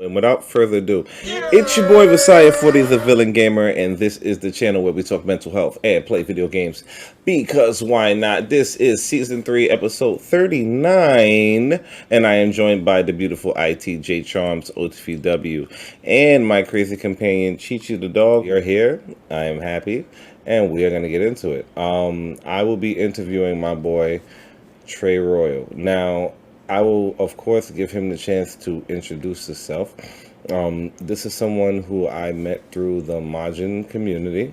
And without further ado, it's your boy Vessiah 40 the Villain Gamer, and this is the channel where we talk mental health and play video games. Because why not? This is season 3, episode 39, and I am joined by the beautiful ITJ Charms OTVW and my crazy companion Chichi the dog. You're here. I am happy, and we are gonna get into it. I will be interviewing my boy Trey Royal. Now, I will, of course, give him the chance to introduce himself. This is someone who I met through the Majin community.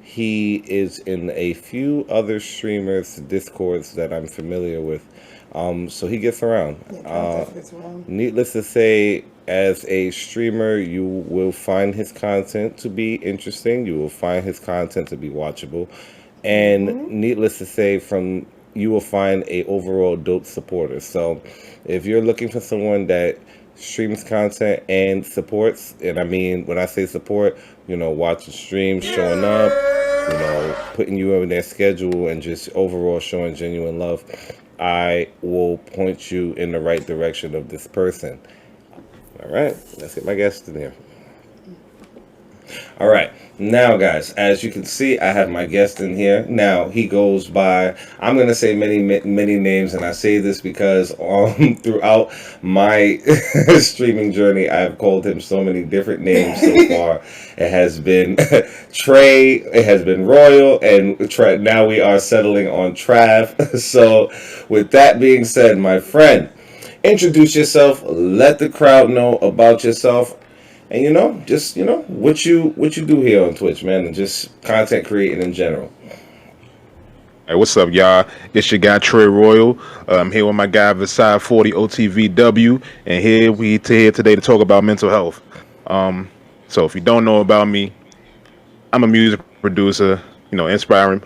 He is in a few other streamers' discords that I'm familiar with. So he gets around. Needless to say, as a streamer, you will find his content to be interesting. You will find his content to be watchable. And needless to say, you will find a overall dope supporter. So if you're looking for someone that streams content and supports, and I mean, when I say support, watching streams, showing up, putting you in their schedule and just overall showing genuine love, I will point you in the right direction of this person. All right, let's get my guest in here. All right, now guys, as you can see, I have my guest in here. Now he goes by, I'm going to say many names, and I say this because throughout my streaming journey, I've called him so many different names so far. It has been Trey, it has been Royal, and now we are settling on Trav. So with that being said, my friend, introduce yourself, let the crowd know about yourself. And just what you do here on Twitch, man, and just content creating in general. Hey, what's up, y'all? It's your guy Trey Royal. I'm here with my guy Vessiah 40 OTVW, and here today to talk about mental health. So if you don't know about me, I'm a music producer, aspiring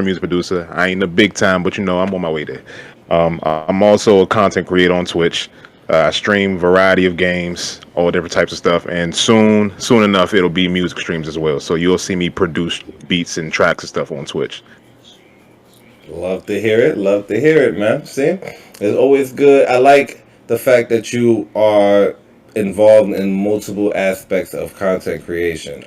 music producer. I ain't a big time, but I'm on my way there. I'm also a content creator on Twitch. I stream variety of games, all different types of stuff, and soon enough, it'll be music streams as well. So you'll see me produce beats and tracks and stuff on Twitch. Love to hear it, man. See, it's always good. I like the fact that you are involved in multiple aspects of content creation.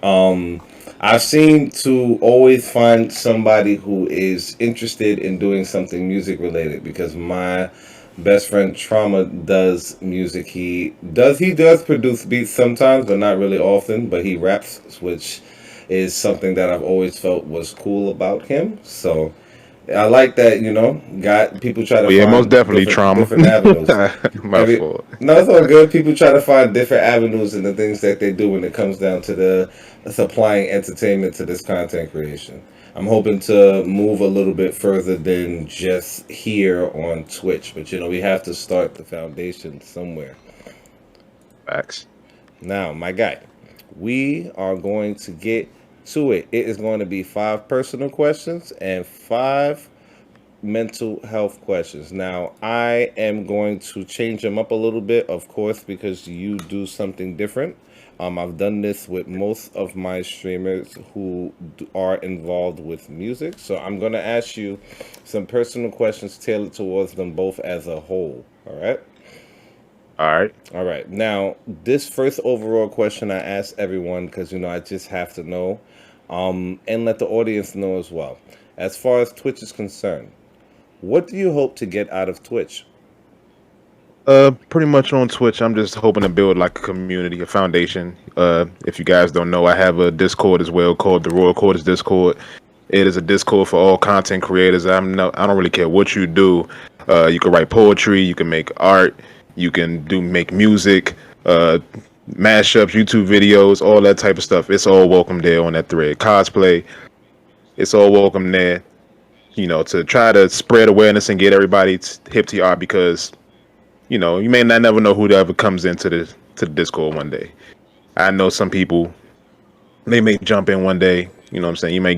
I've seen to always find somebody who is interested in doing something music related, because my best friend Trauma does music. He does produce beats sometimes, but not really often. But he raps, which is something that I've always felt was cool about him. So I like that. Got people try to find most definitely different avenues. No, it's all good. People try to find different avenues in the things that they do when it comes down to the supplying entertainment to this content creation. I'm hoping to move a little bit further than just here on Twitch, but we have to start the foundation somewhere. Facts. Now, my guy, we are going to get to it. It is going to be 5 personal questions and 5 mental health questions. Now, I am going to change them up a little bit, of course, because you do something different. I've done this with most of my streamers who are involved with music. So I'm going to ask you some personal questions tailored towards them both as a whole. All right? All right. Now, this first overall question I ask everyone because, I just have to know, and let the audience know as well. As far as Twitch is concerned, what do you hope to get out of Twitch? Pretty much on Twitch, I'm just hoping to build like a community, a foundation. If you guys don't know, I have a Discord as well called the Royal Quarters Discord. It is a Discord for all content creators. I don't really care what you do. You can write poetry, you can make art, you can make music, mashups, YouTube videos, all that type of stuff. It's all welcome there on that thread. Cosplay, it's all welcome there. To try to spread awareness and get everybody hip to your art, because you may not never know who ever comes into the Discord one day. I know some people, they may jump in one day. You know what I'm saying? You may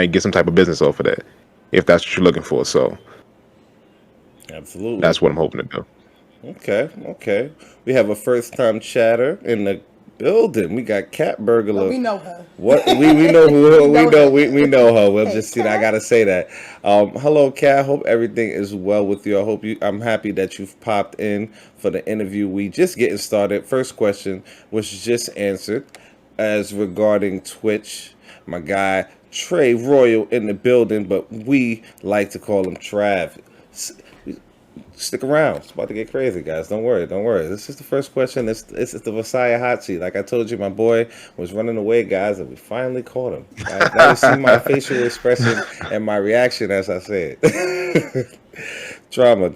get some type of business off of that, if that's what you're looking for. So, absolutely, that's what I'm hoping to do. Okay. We have a first-time chatter in the building. We got Cat Burglar. But we know her. What we know who we know her. We'll Hey, just I Kat. gotta say that. Hello, Cat. Hope everything is well with you. I'm happy that you've popped in for the interview. We just getting started. First question was just answered as regarding Twitch. My guy Trey Royal in the building, but we like to call him Trav. Stick around. It's about to get crazy, guys. Don't worry. This is the first question. This is the Vessiah hot seat. Like I told you, my boy was running away, guys, and we finally caught him. Now you see my facial expression and my reaction as I say it. Trauma.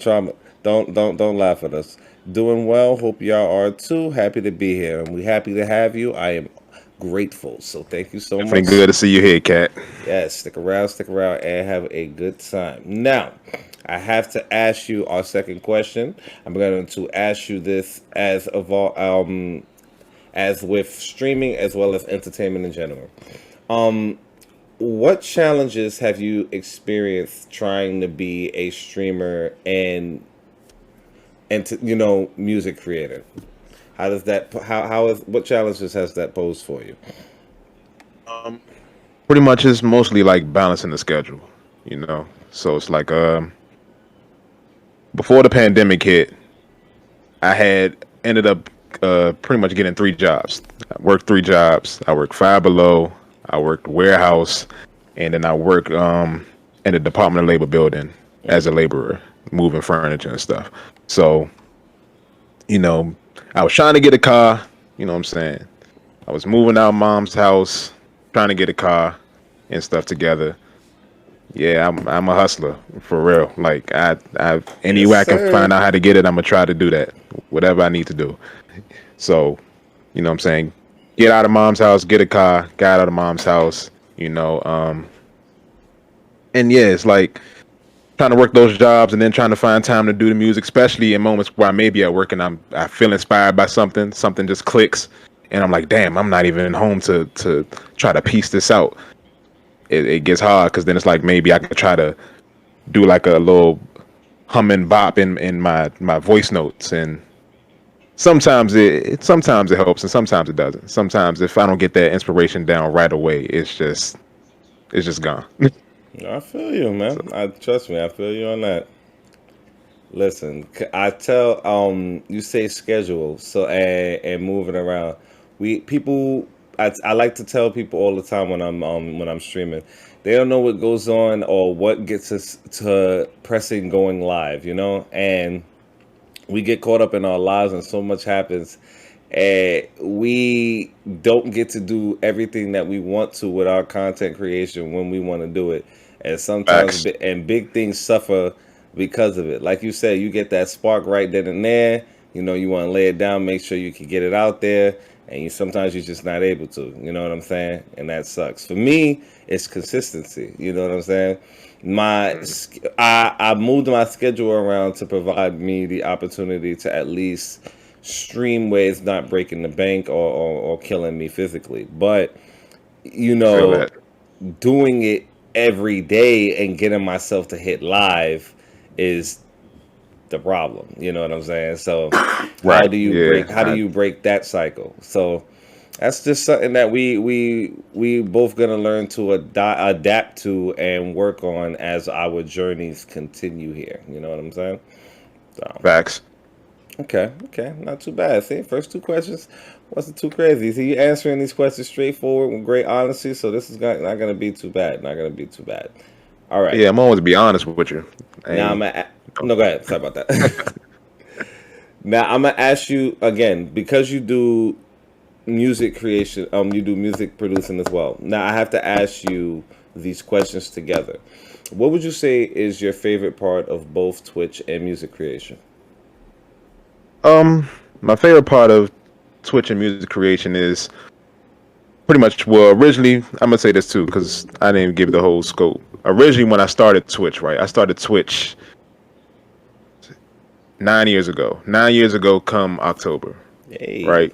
Don't laugh at us. Doing well. Hope y'all are too. Happy to be here, and we happy to have you. I am grateful. So thank you so Definitely much. good to see you here, Cat. Yes, stick around, and have a good time. Now, I have to ask you our second question. I'm going to ask you this as with streaming as well as entertainment in general. What challenges have you experienced trying to be a streamer and music creator? How does that what challenges has that posed for you? Pretty much it's mostly like balancing the schedule, So it's like before the pandemic hit, I had ended up pretty much getting 3 jobs. I worked 3 jobs. I worked Five Below, I worked warehouse, and then I worked in the Department of Labor building as a laborer, moving furniture and stuff. So, I was trying to get a car, you know what I'm saying? I was moving out of mom's house, trying to get a car and stuff together. Yeah, I'm a hustler for real. Like any way I can find out how to get it, I'm gonna try to do that. Whatever I need to do. So, you know what I'm saying? Get out of mom's house, get a car, got out of mom's house, and yeah, it's like trying to work those jobs and then trying to find time to do the music, especially in moments where I may be at work and I feel inspired by something just clicks and I'm like, damn, I'm not even home to try to piece this out. It gets hard because then it's like maybe I could try to do like a little humming bop in my voice notes, and sometimes it helps and sometimes it doesn't. Sometimes if I don't get that inspiration down right away, it's just gone. I feel you, man. Trust me, I feel you on that. Listen, I tell you say schedule, so and moving around. I like to tell people all the time when I'm streaming, they don't know what goes on or what gets us to pressing going live, and we get caught up in our lives and so much happens, and we don't get to do everything that we want to with our content creation when we want to do it, and sometimes big things suffer because of it. Like you said, you get that spark right then and there. You want to lay it down, make sure you can get it out there. And sometimes you're just not able to, you know what I'm saying? And that sucks. For me, it's consistency. You know what I'm saying? I moved my schedule around to provide me the opportunity to at least stream where it's not breaking the bank or killing me physically. But, doing it every day and getting myself to hit live is the problem. You know what I'm saying? So how do you break that cycle? So that's just something that we both gonna learn to adapt to and work on as our journeys continue here. You know what I'm saying? So. Facts. Okay, not too bad. See, first 2 questions wasn't too crazy. See, you answering these questions straightforward with great honesty, so this is not gonna be too bad. All right. Yeah, I'm always be honest with you. Now no, go ahead. Sorry about that. Now I'm gonna ask you again, because you do music creation. You do music producing as well. Now I have to ask you these questions together. What would you say is your favorite part of both Twitch and music creation? My favorite part of Twitch and music creation is pretty much, well, originally, I'm gonna say this too because I didn't even give the whole scope. Originally, when I started Twitch, right, I started Twitch 9 years ago. 9 years ago, come October, right?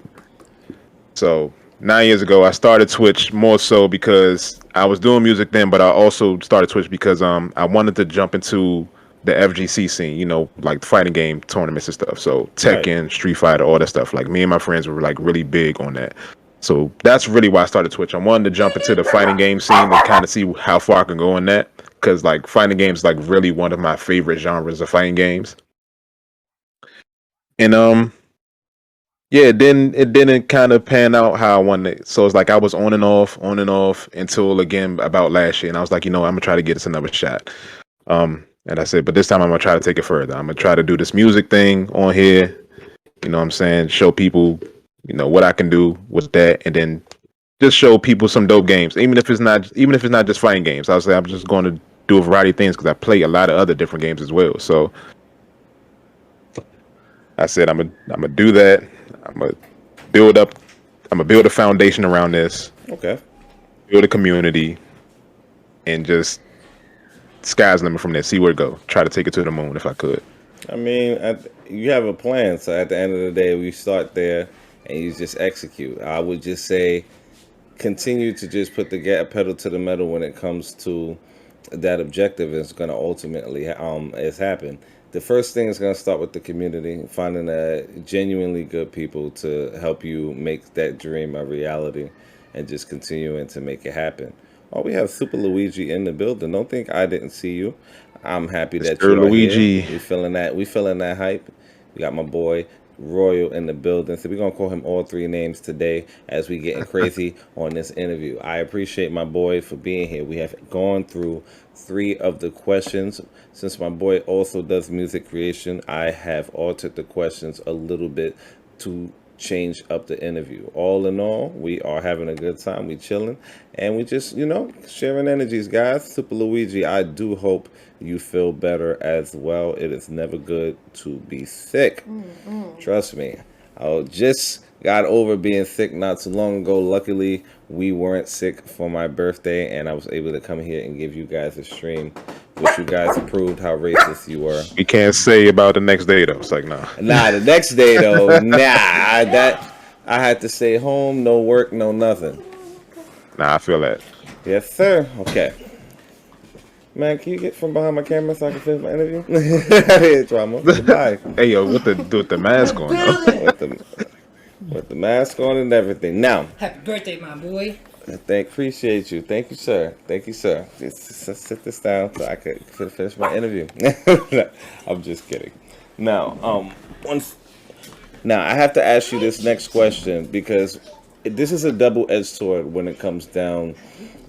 So 9 years ago, I started Twitch more so because I was doing music then, but I also started Twitch because I wanted to jump into the FGC scene, you know, like fighting game tournaments and stuff. So Right. Tekken, Street Fighter, all that stuff. Like me and my friends were like really big on that. So that's really why I started Twitch. I wanted to jump into the fighting game scene and kind of see how far I can go in that. Because like fighting games is like really one of my favorite genres of fighting games. And yeah, then it didn't kind of pan out how I wanted it. So it's like I was on and off until again about last year. And I was like, you know, I'm gonna try to get this another shot. And I said, but this time I'm gonna try to take it further. I'm gonna try to do this music thing on here. You know what I'm saying? Show people, you know, what I can do with that, and then just show people some dope games. Even if it's not just fighting games. I was like, I'm just going to do a variety of things because I play a lot of other different games as well. So I said I'm gonna do that. I'm gonna build up. I'm gonna build a foundation around this. Okay. Build a community, and just sky's the limit from there. See where it go. Try to take it to the moon if I could. I mean, you have a plan. So at the end of the day, we start there and you just execute. I would just say continue to just put the pedal to the metal when it comes to that objective is going to ultimately is happen. The first thing is going to start with the community, finding genuinely good people to help you make that dream a reality and just continuing to make it happen. Oh, we have Super Luigi in the building. Don't think I didn't see you. I'm happy that Mr. you are Luigi. here. We feeling that. We feeling that hype. We got my boy Royal in the building. So we're gonna call him all three names today as we getting crazy on this interview. I appreciate my boy for being here. We have gone through 3 of the questions. Since my boy also does music creation, I have altered the questions a little bit to change up the interview. All in all, we are having a good time. We chilling and we just, you know, sharing energies, guys. Super Luigi, I do hope you feel better as well. It is never good to be sick. Trust me. I just got over being sick not too long ago. Luckily, we weren't sick for my birthday, and I was able to come here and give you guys a stream, which you guys proved how racist you were. We can't say about the next day though. It's like nah. Nah, the next day though, I had to stay home, no work, no nothing. Nah, I feel that. Yes, sir. Okay. Man, can you get from behind my camera so I can finish my interview? Drama. Goodbye. Hey yo, with the mask on though. With the mask on and everything. Now, Happy birthday, my boy. appreciate you. Thank you, sir. Thank you, sir. Just sit this down so I could finish my interview. I'm just kidding. Now, now I have to ask you this next question because this is a double-edged sword when it comes down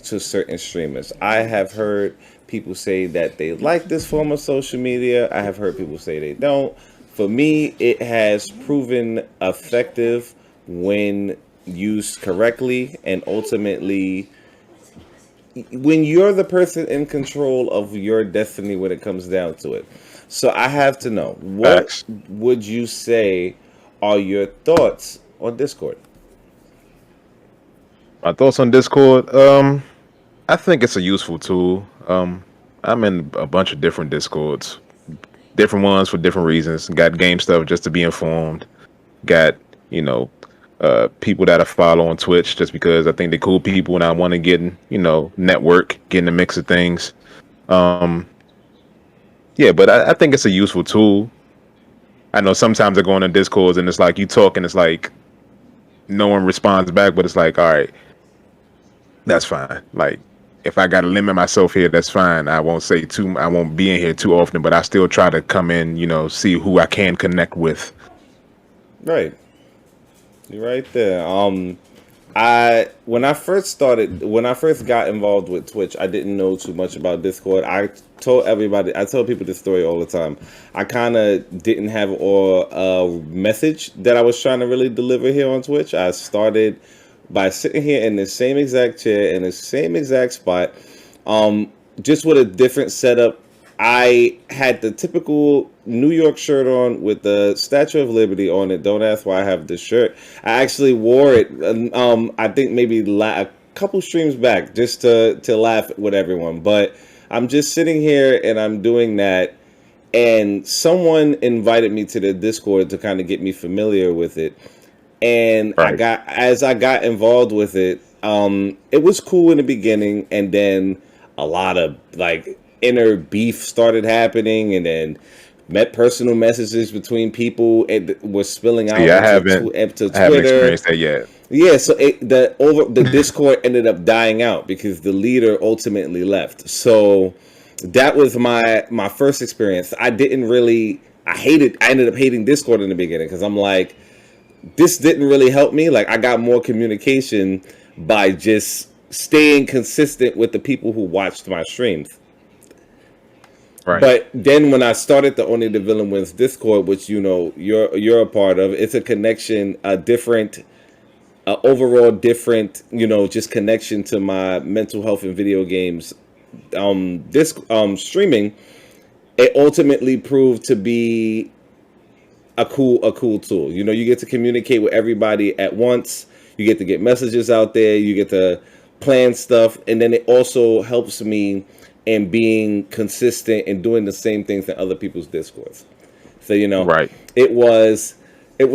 to certain streamers. I have heard people say that they like this form of social media. I have heard people say they don't. For me, it has proven effective when used correctly, and ultimately when you're the person in control of your destiny when it comes down to it. So I have to know, what Facts. would you say are your thoughts on Discord? My thoughts on Discord. I think it's a useful tool. I'm in a bunch of different Discords, different ones for different reasons. Got game stuff just to be informed. Got, you know, people that I follow on Twitch just because I think they're cool people and I want to get in, you know, network, get in the mix of things. Yeah, but I think it's a useful tool. I know sometimes I go on Discords and it's like you talk and it's like no one responds back, but it's like, all right, that's fine. Like, if I gotta limit myself here, that's fine. I won't be in here too often, but I still try to come in, you know, see who I can connect with. Right. You're right there. When I first got involved with Twitch, I didn't know too much about Discord. I tell people this story all the time. I kind of didn't have a message that I was trying to really deliver here on Twitch. I started by sitting here in the same exact chair in the same exact spot, just with a different setup. I had the typical New York shirt on with the Statue of Liberty on it. Don't ask why I have this shirt. I actually wore it, I think maybe a couple streams back just to laugh with everyone. But I'm just sitting here and I'm doing that. And someone invited me to the Discord to kind of get me familiar with it. And Right. as I got involved with it, it was cool in the beginning. And then a lot of like inner beef started happening, and then met personal messages between people and was spilling out See, into I haven't Twitter. experienced that yet. Yeah, so the Discord ended up dying out because the leader ultimately left. So that was my first experience. I didn't really I ended up hating Discord in the beginning because I'm like, this didn't really help me. Like, I got more communication by just staying consistent with the people who watched my streams. Right. But then when I started the Only the Villain Wins Discord, which you're a part of, it's a connection, a different, overall different, just connection to my mental health and video games. This streaming, it ultimately proved to be a cool tool. You get to communicate with everybody at once. You get to get messages out there. You get to plan stuff, and then it also helps me in being consistent and doing the same things in other people's discourse. So Right. it was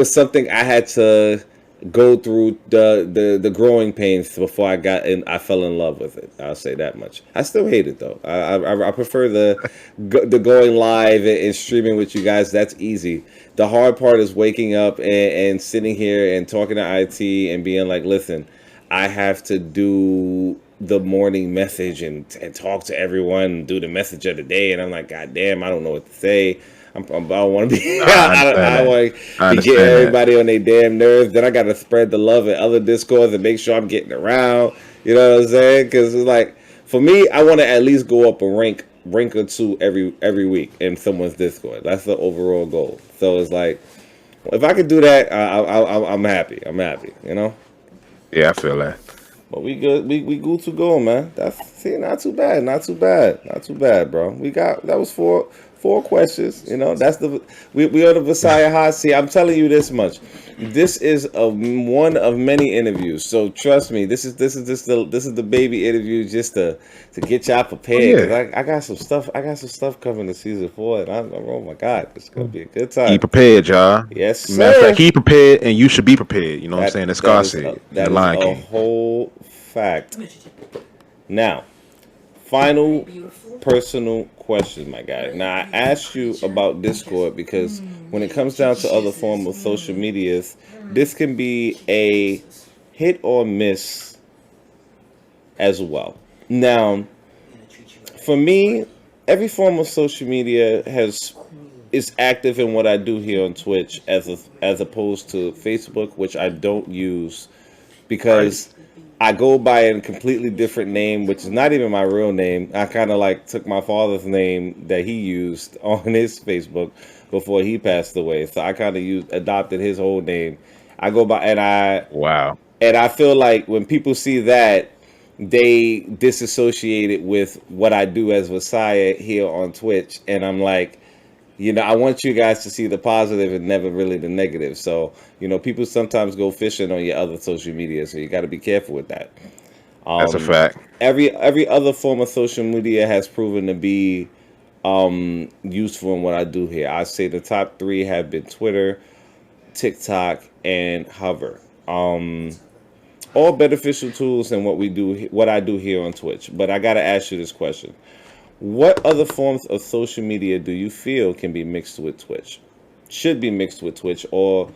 something I had to go through the growing pains before I fell in love with it. I'll say that much. I still hate it though. I prefer the going live and streaming with you guys. That's easy. The hard part is waking up and sitting here and talking to IT and being like, listen, I have to do the morning message and talk to everyone and do the message of the day, and I'm like, God damn, I don't know what to say. I don't want to be. I don't want to be getting everybody on their damn nerves. Then I got to spread the love in other discords and make sure I'm getting around. You know what I'm saying? Because it's like, for me, I want to at least go up a rank or two every week in someone's discord. That's the overall goal. So it's like, if I could do that, I'm happy. I'm happy. Yeah, I feel that. But we good. We good to go, man. Not too bad. Not too bad, bro. That was four questions. That's we are the Vessiah hot seat. I'm telling you this much. This is one of many interviews. So trust me, this is the baby interview just to get y'all prepared. Cause I got some stuff. I got some stuff coming to season 4, and oh my God, it's gonna be a good time. Keep prepared, y'all. Yes, sir. Matter of fact, keep prepared, and you should be prepared. You know what I'm saying? As Scar said, that is a whole fact. Now, final personal question, my guy. Now, I asked you about Discord because when it comes down to other forms of social medias, this can be a hit or miss as well. Now, for me, every form of social media is active in what I do here on Twitch as opposed to Facebook, which I don't use because I go by a completely different name, which is not even my real name. I kind of took my father's name that he used on his Facebook before he passed away. So I kind of adopted his whole name. I go by, wow. And I feel like when people see that, they disassociate it with what I do as Vessiah here on Twitch. And I'm like, I want you guys to see the positive and never really the negative. So, people sometimes go fishing on your other social media, so you got to be careful with that. That's a fact. Every other form of social media has proven to be useful in what I do here. I say the top 3 have been Twitter, TikTok, and Hover. All beneficial tools in what I do here on Twitch. But I got to ask you this question. What other forms of social media do you feel can be mixed with Twitch? Should be mixed with Twitch, or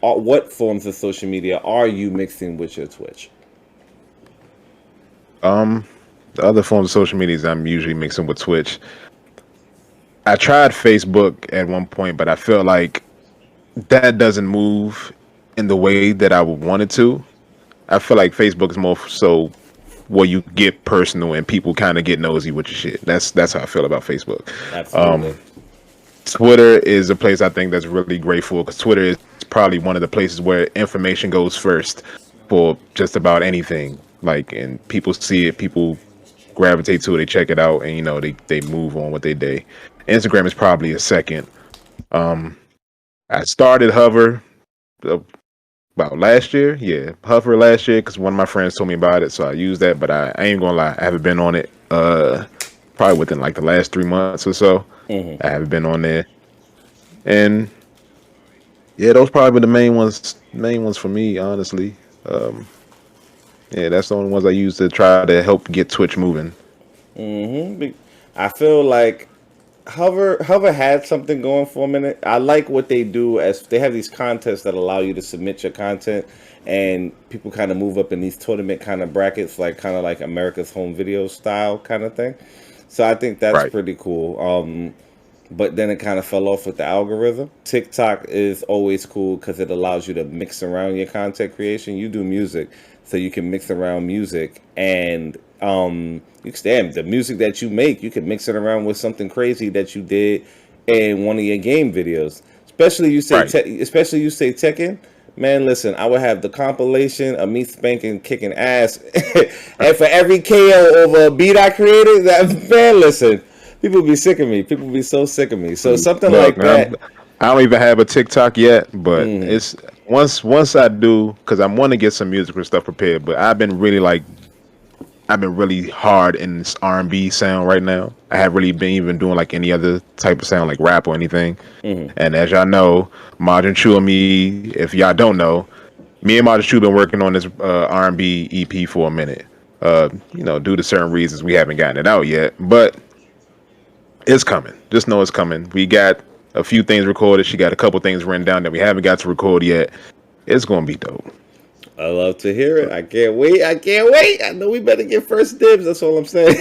what forms of social media are you mixing with your Twitch? The other forms of social media I'm usually mixing with Twitch. I tried Facebook at one point, but I felt like that doesn't move in the way that I would want it to. I feel like Facebook is more so where you get personal and people kind of get nosy with your shit. That's how I feel about Facebook. Absolutely. Twitter is a place I think that's really grateful because Twitter is probably one of the places where information goes first for just about anything. And people see it, people gravitate to it, they check it out, and they move on with their day. Instagram is probably a second. I started Hover about last year. Yeah, Hover last year because one of my friends told me about it, so I used that. But I ain't gonna lie, I haven't been on it probably within the last 3 months or so. I haven't been on there, and yeah, those probably the main ones for me, honestly. Yeah, that's the only ones I use to try to help get Twitch moving. I feel like Hover had something going for a minute. I like what they do as they have these contests that allow you to submit your content, and people kind of move up in these tournament kind of brackets, like kind of like America's Home Video style kind of thing. So I think that's Right. pretty cool. But then it kind of fell off with the algorithm. TikTok is always cool because it allows you to mix around your content creation. You do music, so you can mix around music, and you can damn the music that you make. You can mix it around with something crazy that you did in one of your game videos. Especially you say, Right. especially you say Tekken. Man, listen, I would have the compilation of me spanking, kicking ass, and for every KO over a beat I created, that man, listen. People be sick of me. People be so sick of me. So something Look, like that. I don't even have a TikTok yet, but it's once I do, because I want to get some musical stuff prepared. But I've been really hard in this R&B sound right now. I haven't really been even doing like any other type of sound like rap or anything. And as y'all know, Margin Chu and me, if y'all don't know, me and Margin Chu been working on this R&B EP for a minute. Due to certain reasons, we haven't gotten it out yet, but it's coming. Just know it's coming. We got a few things recorded. She got a couple things written down that we haven't got to record yet. It's gonna be dope. I love to hear it. I can't wait. I can't wait. I know we better get first dibs. That's all I'm saying.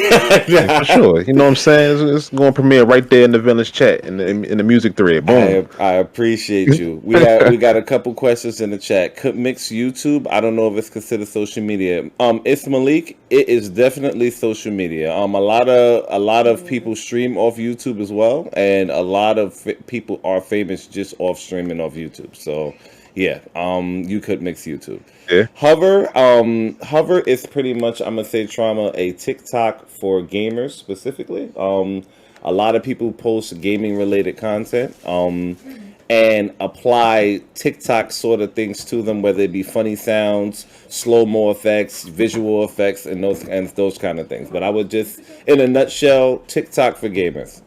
Yeah, for sure. You know what I'm saying? It's going to premiere right there in the Village chat in the music thread. Boom. I appreciate you. We got a couple questions in the chat. Could mix YouTube? I don't know if it's considered social media. It's Malik. It is definitely social media. A lot of people stream off YouTube as well, and a lot of people are famous just off streaming off YouTube. So yeah, you could mix YouTube. Yeah. Hover is pretty much, I'm gonna say, Trauma, a TikTok for gamers specifically. A lot of people post gaming related content and apply TikTok sort of things to them, whether it be funny sounds, slow-mo effects, visual effects, and those kind of things. But I would just, in a nutshell, TikTok for gamers.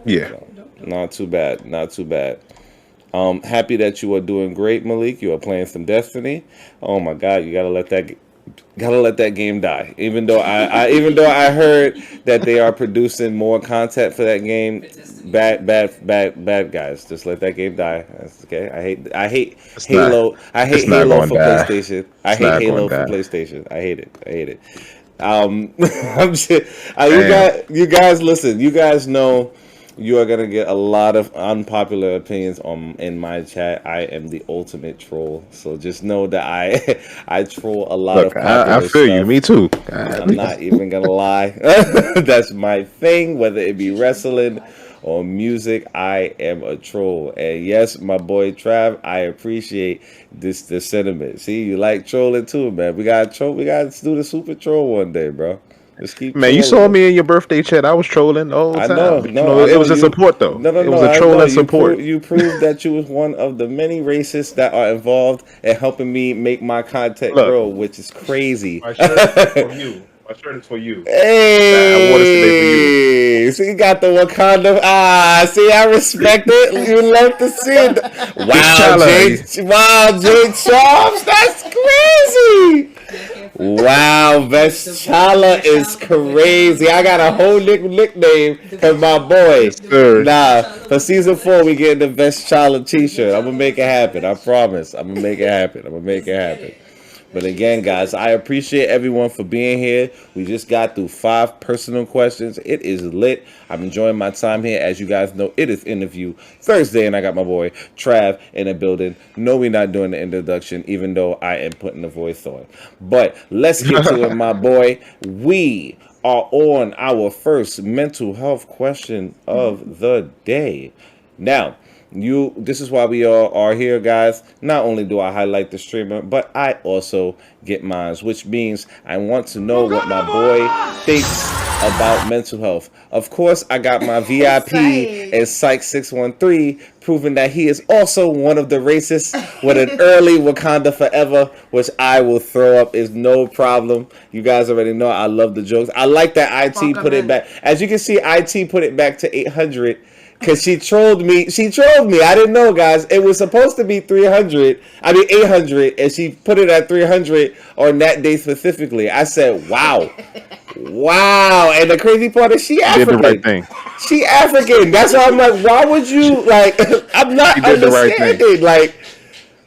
Yeah. So, not too bad. Not too bad. Happy that you are doing great, Malik. You are playing some Destiny. Oh my God, you gotta let that game die. Even though I heard that they are producing more content for that game. Bad guys. Just let that game die. That's okay. I hate Halo. I hate Halo for PlayStation. I hate Halo for PlayStation. I hate it. I'm just, you guys listen. You guys know. You are gonna get a lot of unpopular opinions in my chat. I am the ultimate troll, so just know that I troll a lot of popular I feel stuff. you. Me too. I'm not even gonna lie. That's my thing. Whether it be wrestling or music, I am a troll. And yes, my boy Trav, I appreciate the sentiment. See, you like trolling too, man. We gotta troll. We gotta do the super troll one day, bro. Just keep Man, you trolling. saw me in your birthday chat. I was trolling the whole time. I know, It was a support though. It was a troll and support. You proved that you was one of the many racists that are involved in helping me make my content grow, which is crazy. My shirt is for you. My shirt is for you. Hey, I wore this today for you. So you got the Wakanda. See, I respect it. You love to see it. Wow, Jade Charles, that's crazy. Wow, Vessiah is crazy. I got a whole nickname for my boy. Nah, for season 4, we getting the Vessiah t-shirt. I'm gonna make it happen. I promise. I'm gonna make it happen. But again, guys, I appreciate everyone for being here. We just got through 5 personal questions. It is lit. I'm enjoying my time here. As you guys know, it is interview Thursday, and I got my boy Trav in the building. No, we're not doing the introduction, even though I am putting the voice on. But let's get to it, my boy. We are on our first mental health question of the day. Now, this is why we all are here, guys. Not only do I highlight the streamer, but I also get mines, which means I want to know what my boy thinks about mental health. Of course, I got my VIP and Psych613 proving that he is also one of the racists with an early Wakanda Forever, which I will throw up is no problem. You guys already know I love the jokes. I like that IT put it back. As you can see, IT put it back to 800. Because she trolled me. I didn't know, guys. It was supposed to be 800, and she put it at 300 on that day specifically. I said, wow. Wow. And the crazy part is she She did the right African. thing. She African. That's why I'm like, why would you like? I'm She not did the right thing. understanding. Like,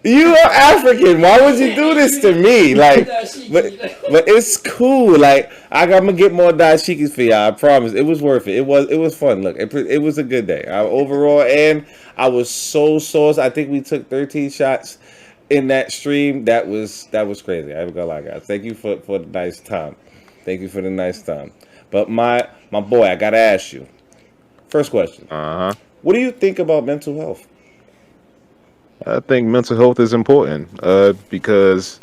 you are African. Why would you do this to me? Like, but it's cool. Like, I'm gonna get more dashikis for y'all. I promise. It was worth it. It was fun. Look, it was a good day overall, and I was so sauced. I think we took 13 shots in that stream. That was crazy. I ain't gonna lie, guys. Thank you for the nice time. Thank you for the nice time. But my boy, I gotta ask you. First question. Uh huh. What do you think about mental health? I think mental health is important because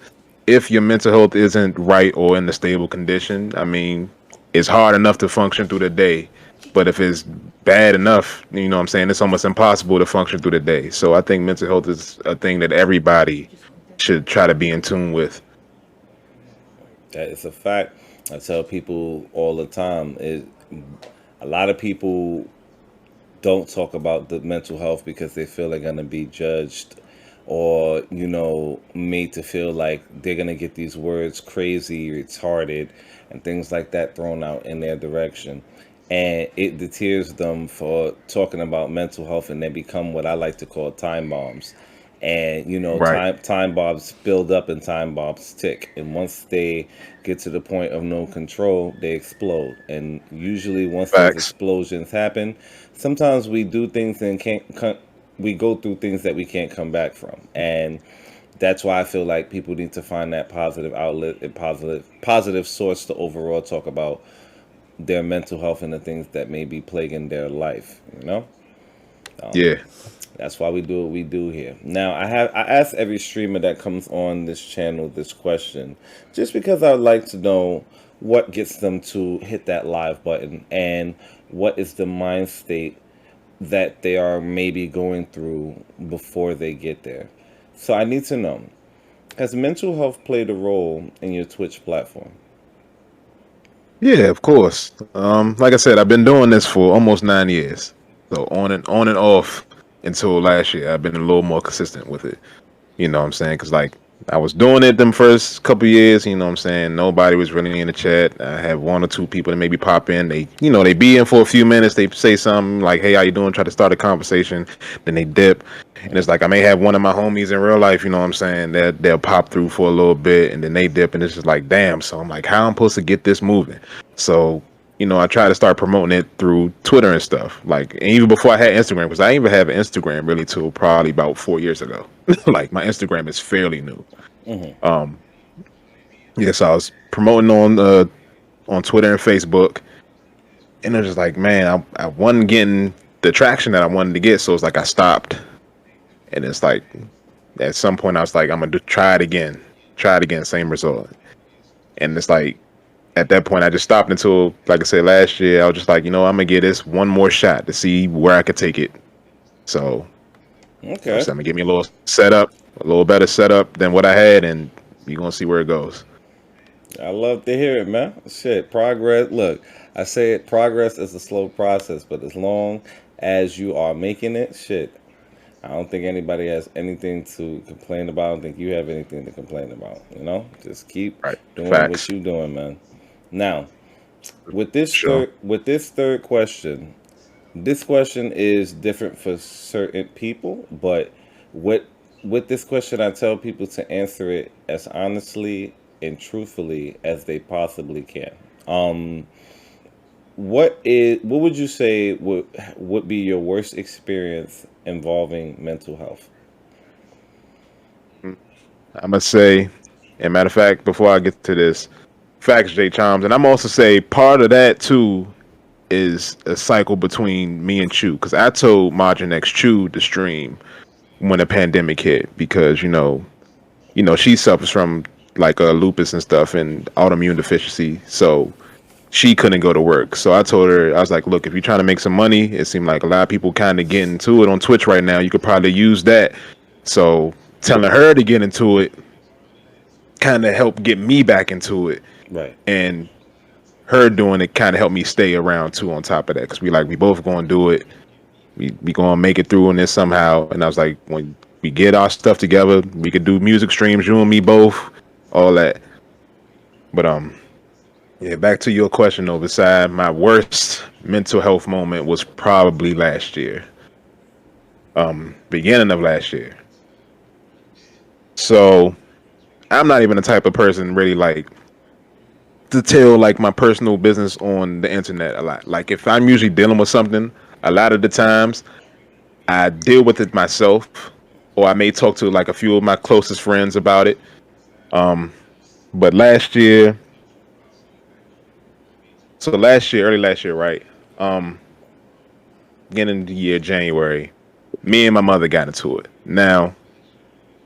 if your mental health isn't right or in a stable condition, I mean, it's hard enough to function through the day. But if it's bad enough, you know what I'm saying, it's almost impossible to function through the day. So I think mental health is a thing that everybody should try to be in tune with. That is a fact. I tell people all the time. A lot of people don't talk about the mental health because they feel they're gonna be judged, or made to feel like they're gonna get these words crazy, retarded, and things like that thrown out in their direction, and it deters them for talking about mental health, and they become what I like to call time bombs. And Right. time bombs build up and time bombs tick, and once they get to the point of no control, they explode. And usually once those Facts. explosions happen, sometimes we do things and we go through things that we can't come back from. And that's why I feel like people need to find that positive outlet and positive source to overall talk about their mental health and the things that may be plaguing their life. Yeah. That's why we do what we do here. Now, I ask every streamer that comes on this channel this question, just because I would like to know what gets them to hit that live button, and what is the mind state that they are maybe going through before they get there. So I need to know, has mental health played a role in your Twitch platform? Yeah, of course. Like I said, I've been doing this for almost 9 years. So on and off until last year, I've been a little more consistent with it. You know what I'm saying? Because like I was doing it them first couple years. You know what I'm saying? Nobody was really in the chat. I had one or two people that maybe pop in. They be in for a few minutes. They say something like, "Hey, how you doing?" Try to start a conversation. Then they dip. And it's like I may have one of my homies in real life. You know what I'm saying? That they'll pop through for a little bit and then they dip. And it's just like, damn. So I'm like, how I'm supposed to get this moving? So I try to start promoting it through Twitter and stuff. Like, and even before I had Instagram, because I didn't even have an Instagram really till probably about 4 years ago. Like, my Instagram is fairly new. Um, yeah, so I was promoting on Twitter and Facebook, and it was just like, man, I wasn't getting the traction that I wanted to get, so it's like I stopped, and it's like at some point I was like, I'm gonna try it again, same result, and it's like at that point, I just stopped until, like I said, last year, I was just like, I'm going to give this one more shot to see where I could take it. So, I'm Okay. going to give me a little setup, a little better setup than what I had, and you're going to see where it goes. I love to hear it, man. Shit, progress. Look, I say it, progress is a slow process, but as long as you are making it, shit, I don't think anybody has anything to complain about. I don't think you have anything to complain about. Just keep Right. doing what Facts. you doing, man. Now, Sure. with this third question, this question is different for certain people, but with with this question, I tell people to answer it as honestly and truthfully as they possibly can. Um, what would you say would be your worst experience involving mental health? I'm going to say, and matter of fact, before I get to this, facts, J Chimes, and I'm also say part of that too is a cycle between me and Chew, because I told Majin X Chew to stream when the pandemic hit because she suffers from like lupus and stuff and autoimmune deficiency, so she couldn't go to work. So I told her, I was like, look, if you're trying to make some money, it seemed like a lot of people kind of get into it on Twitch right now. You could probably use that. So telling her to get into it kind of helped get me back into it, Right. and her doing it kind of helped me stay around too. On top of that, because we both going to do it. We gonna make it through in this somehow. And I was like, when we get our stuff together, we could do music streams, you and me both, all that. But Yeah, back to your question though, beside my worst mental health moment was probably last year. Beginning of last year. So I'm not even the type of person really like to tell like my personal business on the internet a lot. Like if I'm usually dealing with something, a lot of the times I deal with it myself, or I may talk to like a few of my closest friends about it. But last year, so last year, early last year, right? Um, Beginning of the year, January, me and my mother got into it. Now,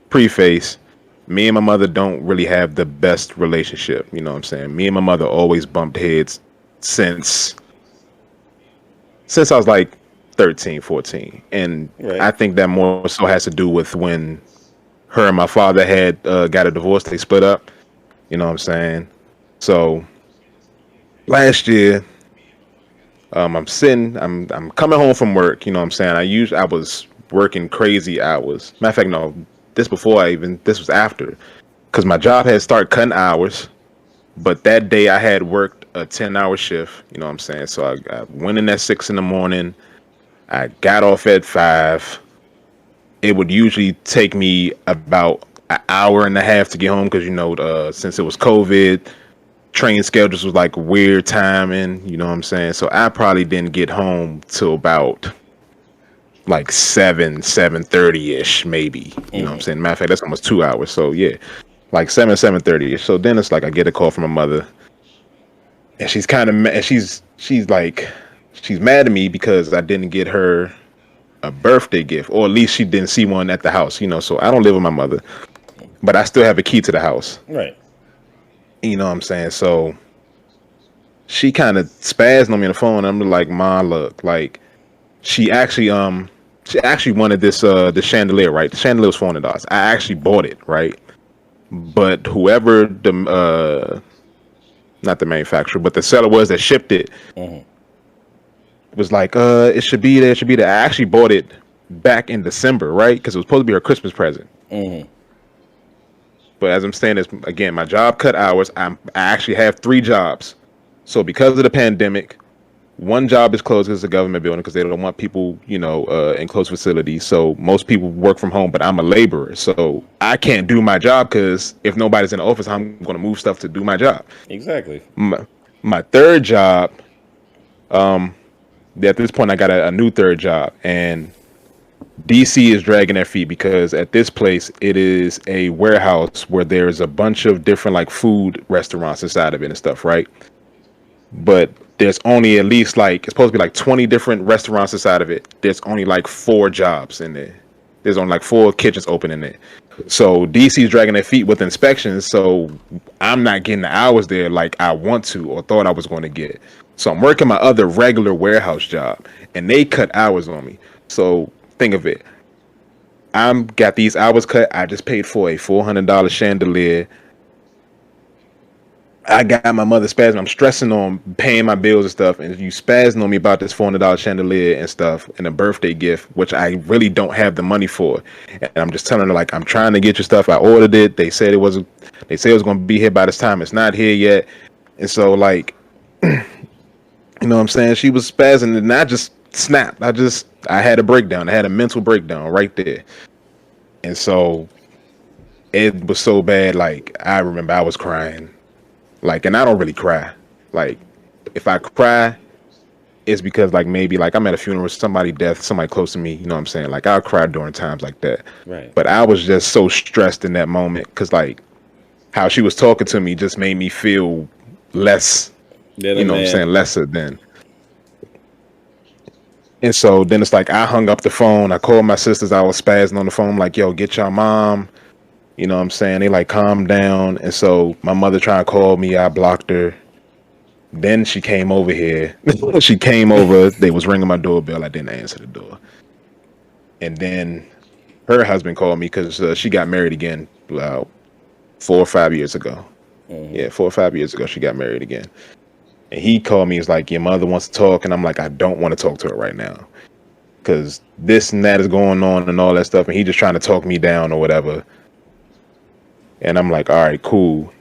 preface, me and my mother don't really have the best relationship. You know what I'm saying? Me and my mother always bumped heads since I was like 13, 14. And Right. I think that more so has to do with when her and my father had got a divorce. They split up. You know what I'm saying? So last year, I'm coming home from work. You know what I'm saying? I was working crazy hours. Matter of fact, no, this was after, because my job had started cutting hours. But that day I had worked a 10-hour shift. You know what I'm saying? So I went in at 6 in the morning. I got off at 5. It would usually take me about an hour and a half to get home because since it was COVID, train schedules was like weird timing. You know what I'm saying? So I probably didn't get home till about like 7:30 ish, maybe. You know what I'm saying? Matter of fact, that's almost 2 hours. So yeah, like 7:30 ish. So then it's like I get a call from my mother, and she's kind of she's like she's mad at me because I didn't get her a birthday gift, or at least she didn't see one at the house. So I don't live with my mother, but I still have a key to the house. Right. You know what I'm saying? So she kind of spazzed on me on the phone. I'm like, Ma, look, like she actually wanted this chandelier, right? The chandelier was $400. I actually bought it, right? But whoever the not the manufacturer, but the seller was that shipped it, was like, it should be there, it should be there. I actually bought it back in December, right? Because it was supposed to be her Christmas present. But as I'm saying this again, my job cut hours. I actually have 3 jobs. So because of the pandemic, one job is closed because it's a government building because they don't want people, in closed facilities. So most people work from home, but I'm a laborer. So I can't do my job because if nobody's in the office, I'm going to move stuff to do my job. Exactly. My third job, at this point, I got a new third job. And DC is dragging their feet because at this place, it is a warehouse where there's a bunch of different like food restaurants inside of it and stuff, right? But there's only at least like, it's supposed to be like 20 different restaurants inside of it. There's only like 4 jobs in there. There's only like 4 kitchens open in there. So DC's dragging their feet with inspections. So I'm not getting the hours there like I want to or thought I was going to get. So I'm working my other regular warehouse job and they cut hours on me. So think of it. I'm got these hours cut. I just paid for a $400 chandelier. I got my mother spazzing. I'm stressing on paying my bills and stuff, and you spazzing on me about this $400 chandelier and stuff and a birthday gift, which I really don't have the money for. And I'm just telling her like, I'm trying to get your stuff. I ordered it. They said it was going to be here by this time. It's not here yet. And so like, you know what I'm saying? She was spazzing, and I just snapped. I had a breakdown. I had a mental breakdown right there. And so it was so bad. Like I remember I was crying. Like, and I don't really cry. Like, if I cry, it's because like maybe like I'm at a funeral, somebody close to me. You know what I'm saying? Like I'll cry during times like that. Right. But I was just so stressed in that moment because like how she was talking to me just made me feel less. What I'm saying, lesser than. And so then it's like I hung up the phone. I called my sisters. I was spazzing on the phone like, yo, get your mom. You know what I'm saying? They like calmed down. And so my mother tried to call me. I blocked her. Then she came over here. She came over. They was ringing my doorbell. I didn't answer the door. And then her husband called me because she got married again 4 or 5 years ago. Yeah, 4 or 5 years ago, she got married again. And he called me. He's like, your mother wants to talk. And I'm like, I don't want to talk to her right now. Because this and that is going on and all that stuff. And he just trying to talk me down or whatever. And I'm like, all right, cool.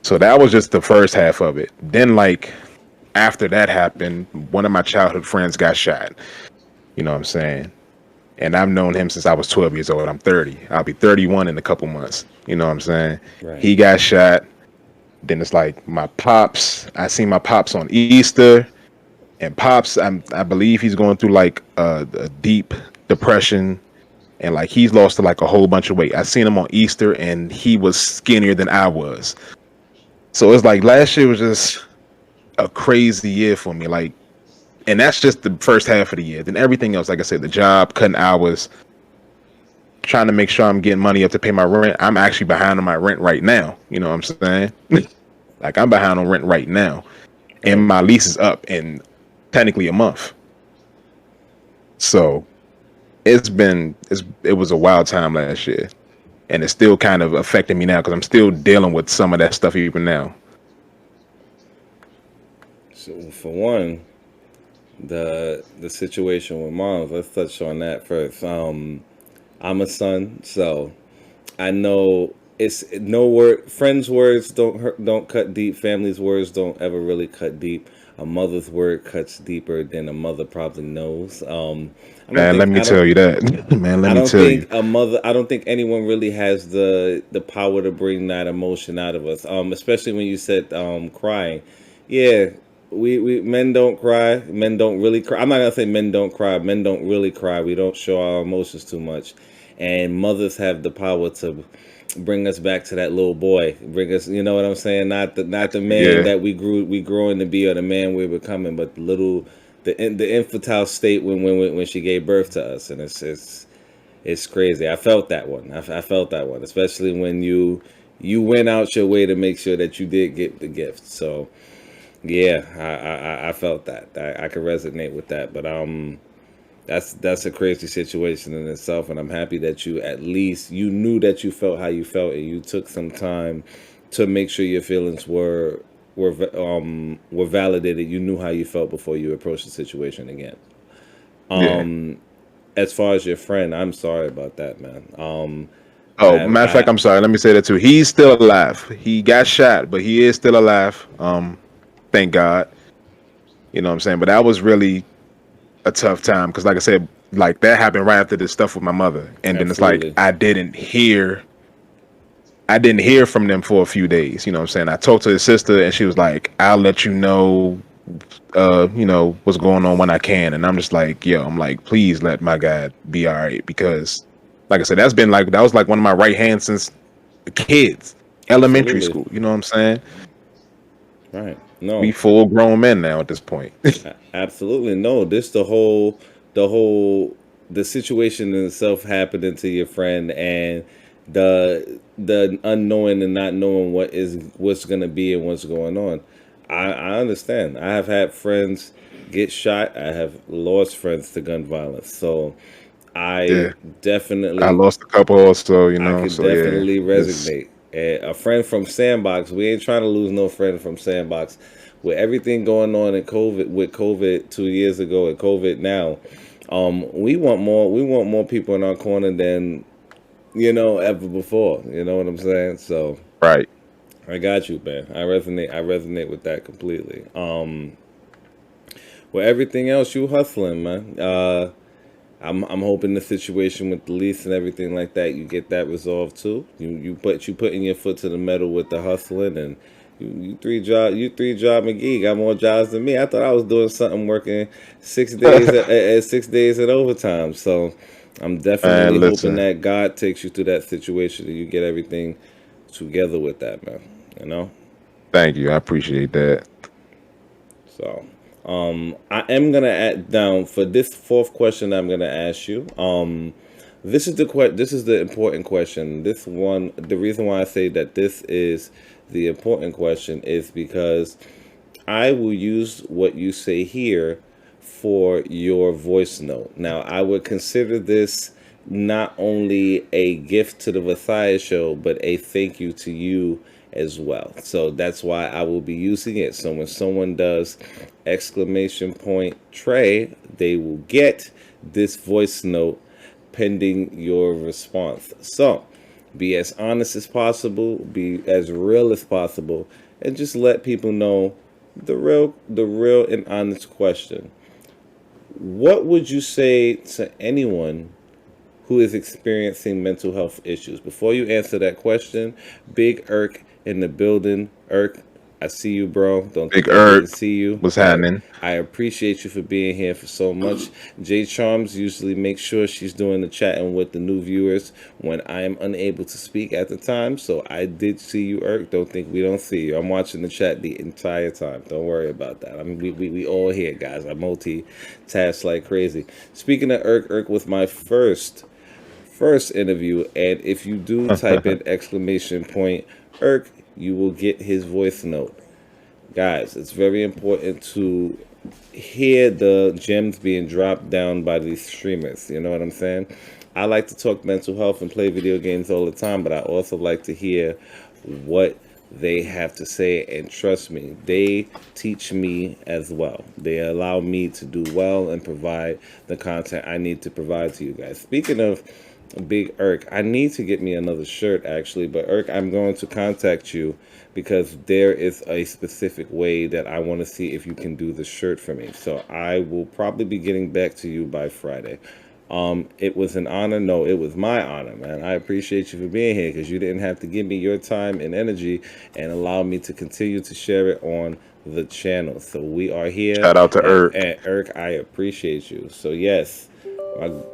So that was just the first half of it. Then, like, after that happened, one of my childhood friends got shot. You know what I'm saying? And I've known him since I was 12 years old. I'm 30. I'll be 31 in a couple months. You know what I'm saying? Right. He got shot. Then it's like my pops. I seen my pops on Easter, and pops. I believe he's going through like a deep depression, and like he's lost like a whole bunch of weight. I seen him on Easter, and he was skinnier than I was. So it's like last year was just a crazy year for me. Like, and that's just the first half of the year. Then everything else, like I said, the job, cutting hours, trying to make sure I'm getting money up to pay my rent. I'm actually behind on my rent right now. You know what I'm saying? Like I'm behind on rent right now, and my lease is up in technically a month. So it was a wild time last year, and it's still kind of affecting me now because I'm still dealing with some of that stuff even now. So for one, the situation with moms. Let's touch on that first. I'm a son, so I know it's no word. Friends' words don't cut deep. Family's words don't ever really cut deep. A mother's word cuts deeper than a mother probably knows. Man, let me tell you that. Man, let me tell you. I don't think anyone really has the power to bring that emotion out of us. Especially when you said crying. Yeah, we men don't cry. Men don't really cry. I'm not gonna say men don't cry. Men don't really cry. We don't show our emotions too much, and mothers have the power to bring us back to that little boy. Bring us, you know what I'm saying? Not the man Yeah, that we growing to be, or the man we're becoming, but the infantile state when she gave birth to us, and it's crazy. I felt that one. I felt that one, especially when you went out your way to make sure that you did get the gift. So yeah, I felt that. I could resonate with that, but that's a crazy situation in itself, and I'm happy that you at least you knew that you felt how you felt, and you took some time to make sure your feelings were validated. You knew how you felt before you approached the situation again. yeah. As far as your friend, I'm sorry about that, man. Oh, matter of fact, I'm sorry. Let me say that too. He's still alive. He got shot, but he is still alive. Thank God. You know what I'm saying? But that was really a tough time because, like I said, like that happened right after this stuff with my mother, and then it's like Absolutely. I didn't hear from them for a few days. You know what I'm saying? I talked to his sister, and she was like, "I'll let you know, what's going on when I can." And I'm just like, "Yo, I'm like, please let my guy be all right," because, like I said, that was like one of my right hands since the kids, elementary Absolutely. school. You know what I'm saying? Right. We No. full grown men now at this point. Absolutely no. This the situation in itself happening to your friend, and the unknowing and not knowing what's gonna be and what's going on. I understand. I have had friends get shot. I have lost friends to gun violence. So I Yeah, I definitely lost a couple also. I could So yeah, definitely it's resonate. A friend from Sandbox, we ain't trying to lose no friend from Sandbox. With everything going on in COVID, with COVID 2 years ago and COVID now, we want more people in our corner than ever before. You know what I'm saying? So right. I got you, man. I resonate with that completely. With everything else, you hustling, man. I'm hoping the situation with the lease and everything like that, you get that resolved too. You putting your foot to the metal with the hustling, and you three job McGee got more jobs than me. I thought I was doing something working 6 days at 6 days in overtime. So I'm definitely Man, hoping listen. that God takes you through that situation and you get everything together with that, man. You know. Thank you. I appreciate that. So, I am gonna add down for this fourth question. I'm gonna ask you. This is the important question. This one, the reason why I say that this is the important question is because I will use what you say here for your voice note. Now, I would consider this not only a gift to the Vessiah Show, but a thank you to you as well. So that's why I will be using it. So when someone does exclamation point Trey, they will get this voice note pending your response. So Be as honest as possible, be as real as possible, and just let people know the real and honest question. What would you say to anyone who is experiencing mental health issues? Before you answer that question, Big Irk in the building. Irk, I see you, bro. Don't Big think I didn't Irk, see you. what's happening? I appreciate you for being here for so much. J Charms usually makes sure she's doing the chatting with the new viewers when I am unable to speak at the time. So I did see you, Irk. Don't think we don't see you. I'm watching the chat the entire time. Don't worry about that. I mean, we all here, guys. I multitask like crazy. Speaking of Irk was my first interview, and if you do type in exclamation point Irk, you will get his voice note. Guys, it's very important to hear the gems being dropped down by these streamers. You know what I'm saying? I like to talk mental health and play video games all the time, but I also like to hear what they have to say, and trust me, they teach me as well. They allow me to do well and provide the content I need to provide to you guys. Speaking of Big Irk, I need to get me another shirt actually, but Irk, I'm going to contact you because there is a specific way that I want to see if you can do the shirt for me. So I will probably be getting back to you by Friday. It was an honor. No, it was my honor, man. I appreciate you for being here because you didn't have to give me your time and energy and allow me to continue to share it on the channel. So we are here. Shout out to Irk. And Irk, I appreciate you. So yes,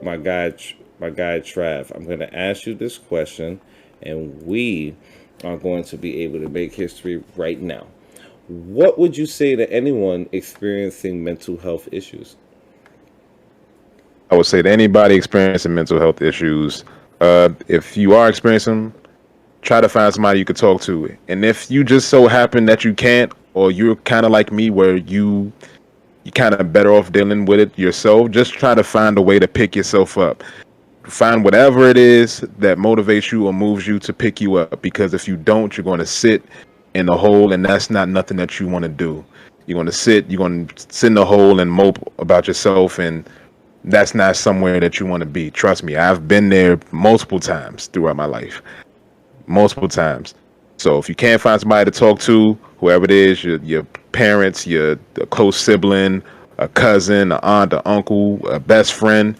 my guy Trav, I'm going to ask you this question, and we are going to be able to make history right now. What would you say to anyone experiencing mental health issues? I would say to anybody experiencing mental health issues, if you are experiencing them, try to find somebody you could talk to. And if you just so happen that you can't, or you're kind of like me where you kind of better off dealing with it yourself, just try to find a way to pick yourself up. Find whatever it is that motivates you or moves you to pick you up, because if you don't, you're going to sit in the hole, and that's not nothing that you want to do. You're going to sit in the hole and mope about yourself, and that's not somewhere that you want to be. Trust me, I've been there multiple times throughout my life. Multiple times. So if you can't find somebody to talk to, whoever it is, your parents, a close sibling, a cousin, an aunt, an uncle, a best friend,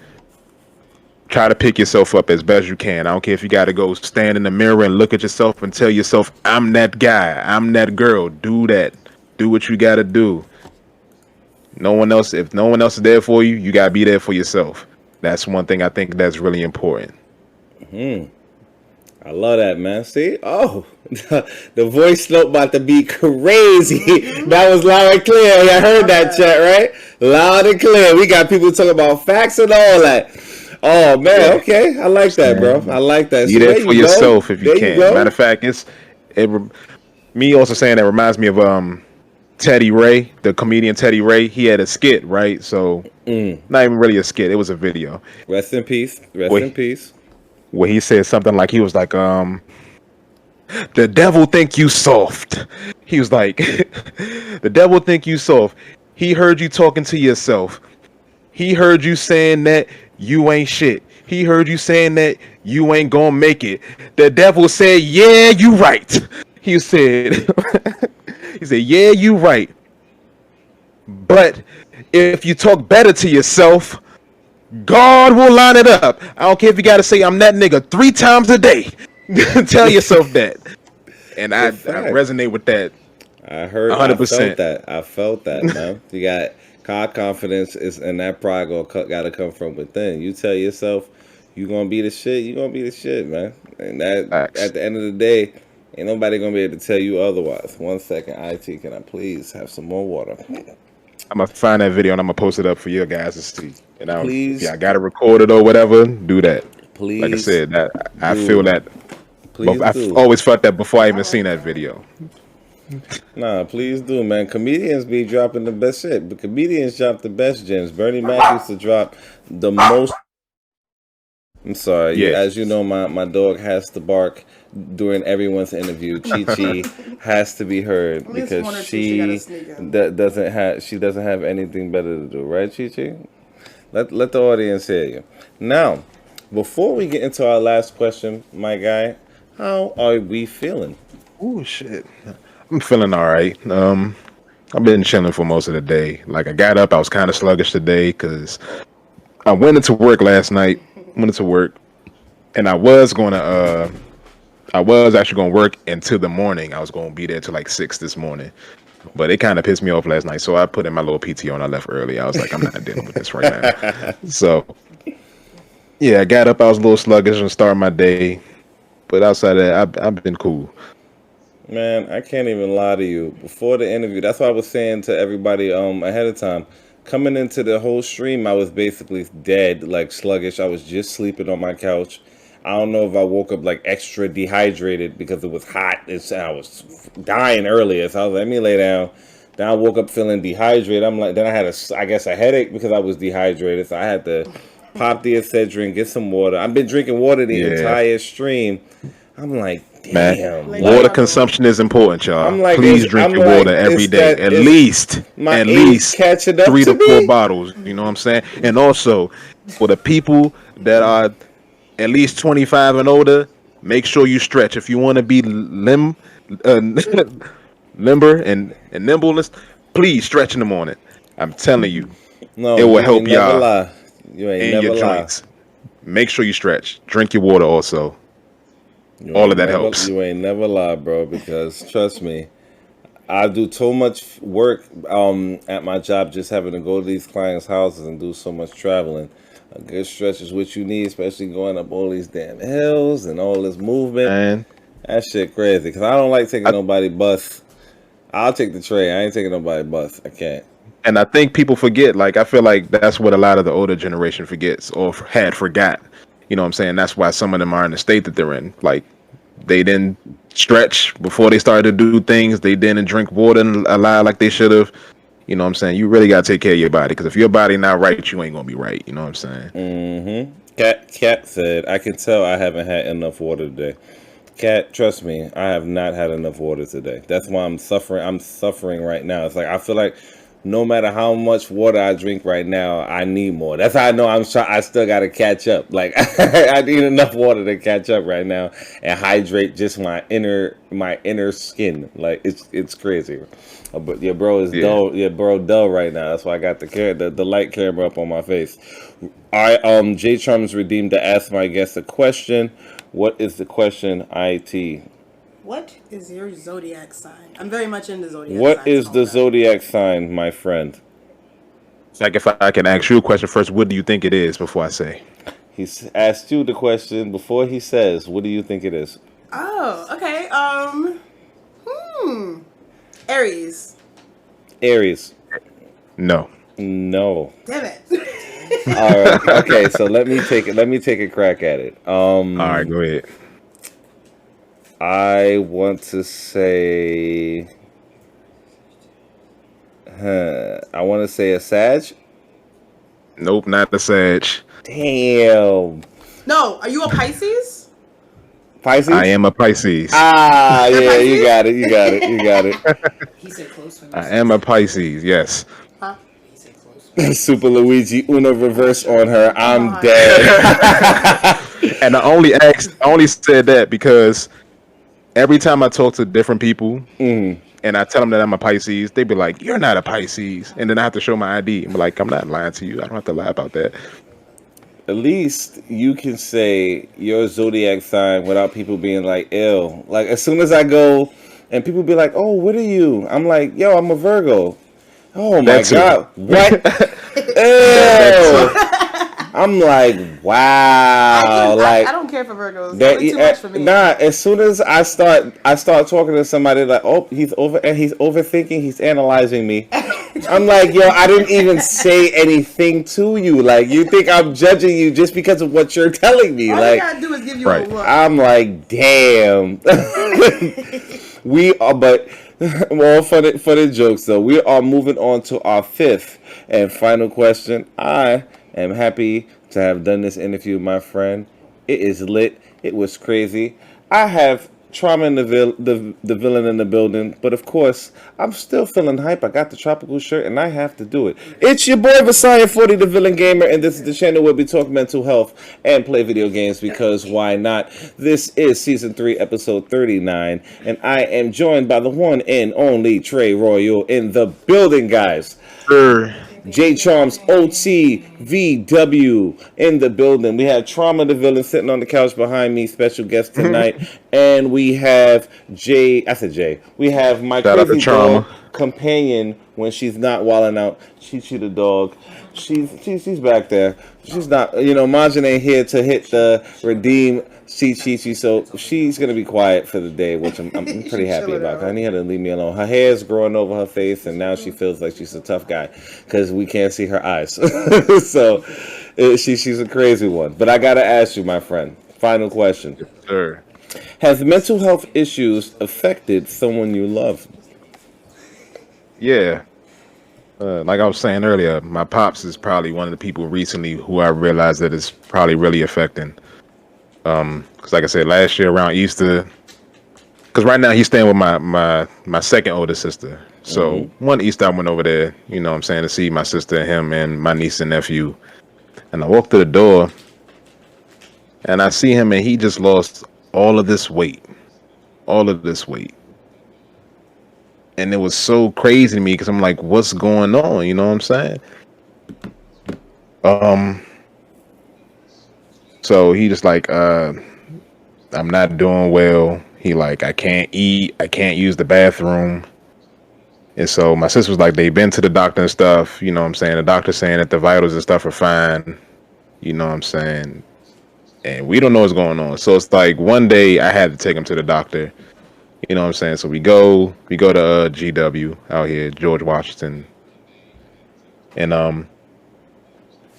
try to pick yourself up as best you can. I don't care if you got to go stand in the mirror and look at yourself and tell yourself, I'm that guy, I'm that girl. Do that. Do what you got to do. If no one else is there for you, you got to be there for yourself. That's one thing I think that's really important. I love that, man. See? Oh, the voice note about to be crazy. That was loud and clear. I heard that chat, right? Loud and clear. We got people talking about facts and all that. Oh, man. Okay. I like that, bro. I like that. Be there for yourself if you can. Matter of fact, me also saying that reminds me of Teddy Ray, the comedian Teddy Ray. He had a skit, right? So, not even really a skit. It was a video. Rest in peace. Rest in peace. Where he said something like, he was like, the devil think you soft. He was like, the devil think you soft. He heard you talking to yourself. He heard you saying that you ain't shit. He heard you saying that you ain't gonna make it. The devil said, yeah, you right. He said, yeah, you right. But if you talk better to yourself, God will line it up. I don't care if you got to say I'm that nigga 3 times a day. Tell yourself that. And I resonate with that. I heard 100%. I felt that, man. You got car confidence and that pride got to come from within. You tell yourself you going to be the shit, you going to be the shit, man. And that at the end of the day, ain't nobody going to be able to tell you otherwise. 1 second, IT, can I please have some more water? I'm going to find that video and I'm going to post it up for you guys to see. And if y'all got to record it or whatever, do that. Please. Like I said, I feel that. I've always felt that before I even seen that video. Nah, please do, man. Comedians be dropping the best shit, but comedians drop the best gems. Bernie Mac used to drop the most. I'm sorry. Yeah. As you know, my dog has to bark during everyone's interview. Chi has to be heard because she doesn't have anything better to do, right, Chi? Let the audience hear you. Now, before we get into our last question, my guy, How are we feeling? Oh shit. I'm feeling all right. I've been chilling for most of the day. Like I got up, I was kind of sluggish today because I went into work last night. Went into work, and I was actually gonna work until the morning. I was gonna be there till like 6 this morning, but it kind of pissed me off last night. So I put in my little PTO and I left early. I was like, I'm not dealing with this right now. So yeah, I got up. I was a little sluggish and started my day, but outside of that, I've been cool. Man, I can't even lie to you. Before the interview, that's what I was saying to everybody ahead of time. Coming into the whole stream, I was basically dead, like sluggish. I was just sleeping on my couch. I don't know if I woke up like extra dehydrated because it was hot. I was dying earlier, so I was like, let me lay down. Then I woke up feeling dehydrated. I'm like, then I had I guess a headache because I was dehydrated, so I had to pop the Excedrin, get some water. I've been drinking water the Yeah, entire stream. I'm like, man. damn, Water consumption is important, y'all. I'm like, Please drink your water every day. my At age least catching up three to to four me. bottles. You know what I'm saying? And also, for the people that are at least 25 and older, make sure you stretch. If you want to be uh, limber and nimbleness, please stretch in the morning. I'm telling you, it No, will you ain't help never y'all lie. You ain't and your never lie. joints. Make sure you stretch. Drink your water also. All of that helps. You ain't never lie, bro. Because trust me, I do so much work at my job, just having to go to these clients' houses and do so much traveling. A good stretch is what you need, especially going up all these damn hills and all this movement. And That shit crazy. Cause I don't like taking I nobody bus. I'll take the train. I ain't taking nobody bus. I can't. and I think people forget. Like I feel like that's what a lot of the older generation forgets or had forgot. You know what I'm saying? That's why some of them are in the state that they're in. Like they didn't stretch before they started to do things. They didn't drink water a lot like they should have. You know what I'm saying? You really gotta take care of your body because if your body not right, you ain't gonna be right. You know what I'm saying? Mm-hmm. Cat said, I can tell I haven't had enough water today. Cat, trust me, I have not had enough water today. That's why I'm suffering. I'm suffering right now. It's like I feel like no matter how much water I drink right now, I need more. That's how I know I still got to catch up. Like I need enough water to catch up right now and hydrate just my inner skin. Like it's crazy. But your bro is Yeah. dull. Your bro dull right now. That's why I got the light camera up on my face. J Charms redeemed to ask my guest a question. What is the question, IT? What is your zodiac sign? I'm very much into zodiac What signs and is all the that. zodiac sign, my friend? It's like if I can ask you a question first, what do you think it is before I say? He's asked you the question before he says, what do you think it is? Oh, okay. Aries. Aries. No. No. Damn it. All right. Okay, so let me take a crack at it. All right, go ahead. I want to say I want to say a Sag. Nope, not the Sag. Damn. No, are you a Pisces? Pisces? I am a Pisces. Ah, You're a yeah, Pisces? you got it. You got it. You got it. He said close one. I am a Pisces, yes. Huh? He said close. Super Luigi Uno reverse on her. I'm on. dead. And I only said that because every time I talk to different people and I tell them that I'm a Pisces, they be like, "You're not a Pisces," and then I have to show my ID. I'm like, "I'm not lying to you. I don't have to lie about that." At least you can say your zodiac sign without people being like, ill. Like, as soon as I go and people be like, oh, what are you? I'm like, yo, I'm a Virgo. Oh my That's it. God. What? That's Ew. I'm like, wow. I don't care for Virgos. They're too much for me. Nah, as soon as I start talking to somebody like, oh, he's overthinking, he's analyzing me. I'm like, yo, I didn't even say anything to you. Like, you think I'm judging you just because of what you're telling me? All Like, you gotta do is give you Right. a look. I'm like, damn. We are, but well, for the jokes though, we are moving on to our fifth and final question. I am happy to have done this interview, my friend. It is lit. It was crazy. I have Trauma in the villain in the building. But of course, I'm still feeling hype. I got the tropical shirt and I have to do it. It's your boy Vessiah 40, the Villain Gamer, and this is the channel where we talk mental health and play video games because why not? This is season 3, episode 39, and I am joined by the one and only Trey Royal in the building, guys. Sure. J Charms OTVW in the building. We have Trauma the Villain sitting on the couch behind me, special guest tonight. And we have Jay. We have my Shout out crazy to Trauma. dog companion when she's not wilding out. Chi the dog. She's back there. She's not, Majin ain't here to hit the redeem Chi, so she's gonna be quiet for the day, which I'm pretty happy about. I need her to leave me alone. Her hair's growing over her face, and now she feels like she's a tough guy because we can't see her eyes. So she's a crazy one. But I gotta ask you, my friend, final question. Sure. Has mental health issues affected someone you love? Yeah. Like I was saying earlier, my pops is probably one of the people recently who I realized that it's probably really affecting. Because like I said, last year around Easter, because right now he's staying with my second older sister. So one Easter I went over there, to see my sister and him and my niece and nephew. And I walked through the door and I see him and he just lost all of this weight. And it was so crazy to me because I'm like, what's going on? You know what I'm saying? So he just like, I'm not doing well. He like, I can't eat. I can't use the bathroom. And so my sister was like, they've been to the doctor and stuff. You know what I'm saying? The doctor's saying that the vitals and stuff are fine. You know what I'm saying? And we don't know what's going on. So it's like one day I had to take him to the doctor. You know what I'm saying? So we go to GW out here, George Washington. And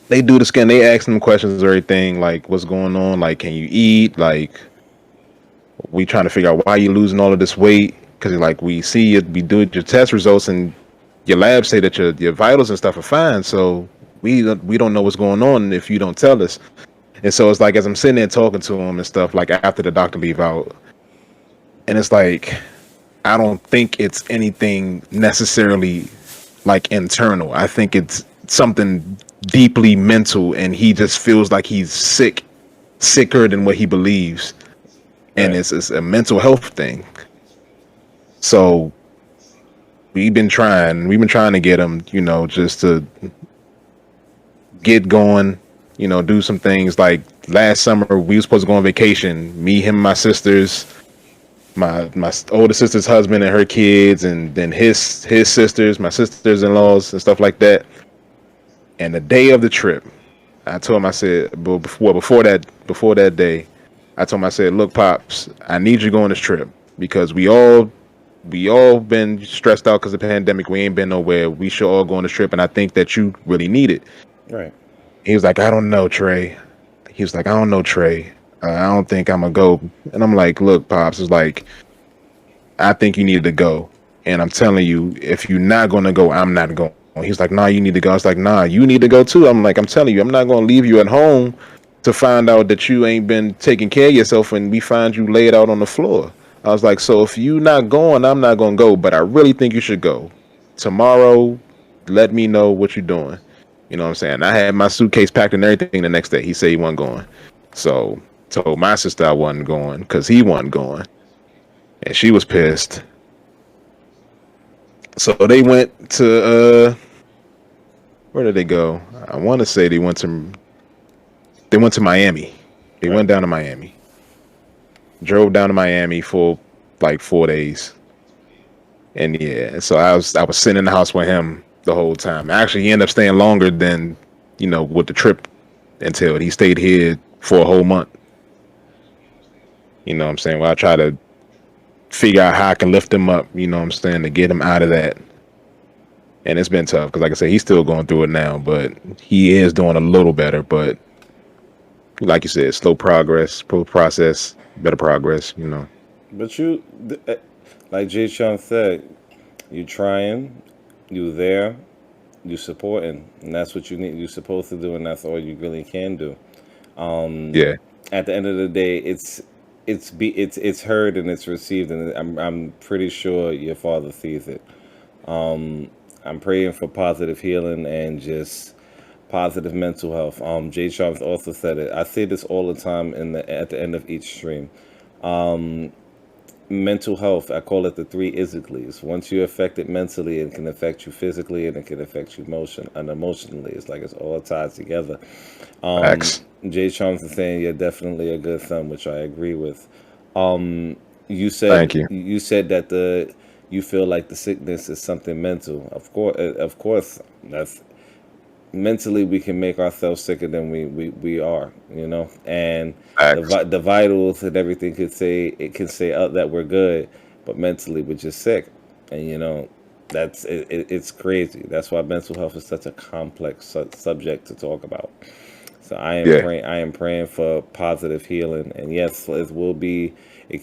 they do the scan, they ask them questions or everything, like what's going on, like can you eat? Like we trying to figure out why you losing all of this weight. Cause like we see it, we do your test results and your labs say that your vitals and stuff are fine. So we don't know what's going on if you don't tell us. And so it's like as I'm sitting there talking to him and stuff, like after the doctor leave out, and it's like, I don't think it's anything necessarily like internal. I think it's something deeply mental, and he just feels like he's sicker than what he believes. And Right. it's a mental health thing. So we've been trying to get him, just to get going, do some things. Like last summer, we were supposed to go on vacation, me, him, my sisters, my older sister's husband and her kids, and then his sisters, my sisters-in-laws and stuff like that. And the day of the trip, I told him, I said, before that day, I told him, I said, look, Pops, I need you to go on this trip because we all been stressed out because of the pandemic. We ain't been nowhere. We should all go on this trip, and I think that you really need it. Right. He was like, I don't know, Trey. I don't think I'm gonna go. And I'm like, look, Pops, it's like, I think you need to go. And I'm telling you, if you're not gonna go, I'm not going. He's like, nah, you need to go. I was like, nah, you need to go too. I'm like, I'm telling you, I'm not gonna leave you at home to find out that you ain't been taking care of yourself and we find you laid out on the floor. I was like, so if you not going, I'm not gonna go, but I really think you should go. Tomorrow, let me know what you're doing. You know what I'm saying? I had my suitcase packed and everything the next day. He said he wasn't going. So told my sister I wasn't going because he wasn't going. And she was pissed. So they went to where did they go? I want to say they went to Miami. They went down to Miami. Drove down to Miami for like 4 days. And yeah, so I was sitting in the house with him the whole time. Actually, he ended up staying longer than, with the trip entailed. He stayed here for a whole month. You know what I'm saying? Well, I try to figure out how I can lift him up, to get him out of that. And it's been tough because, like I said, he's still going through it now, but he is doing a little better. But like you said, slow progress, process, better progress, But like Jay Sean said, you trying, you there, you supporting, and that's what you're supposed to do, and that's all you really can do. Yeah. At the end of the day, it's it's heard and it's received, and I'm pretty sure your father sees it. I'm praying for positive healing and just positive mental health. Jay Charles also said it. I say this all the time at the end of each stream. Mental health, I call it the three isicles. Once you're affected mentally, it can affect you physically and it can affect you emotionally. It's like it's all tied together. Facts. Jay Charles is saying you're definitely a good son, which I agree with. You Thank said you. you said that you feel like the sickness is something mental. Of course, that's mentally we can make ourselves sicker than we are, and Facts. the vitals and everything can say that we're good, but mentally we're just sick, and that's it's crazy. That's why mental health is such a complex subject to talk about. So Yeah. I am praying for positive healing, and yes, it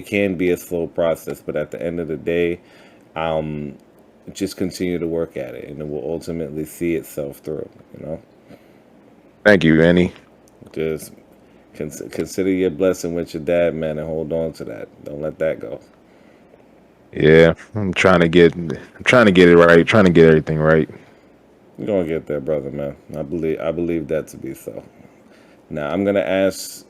can be a slow process, but at the end of the day, just continue to work at it, and it will ultimately see itself through. Thank you, Annie. Just consider your blessing with your dad, man, and hold on to that. Don't let that go. Yeah, I'm trying to get it right, trying to get everything right. You're gonna get there, brother, man. I believe that to be so. Now I'm gonna ask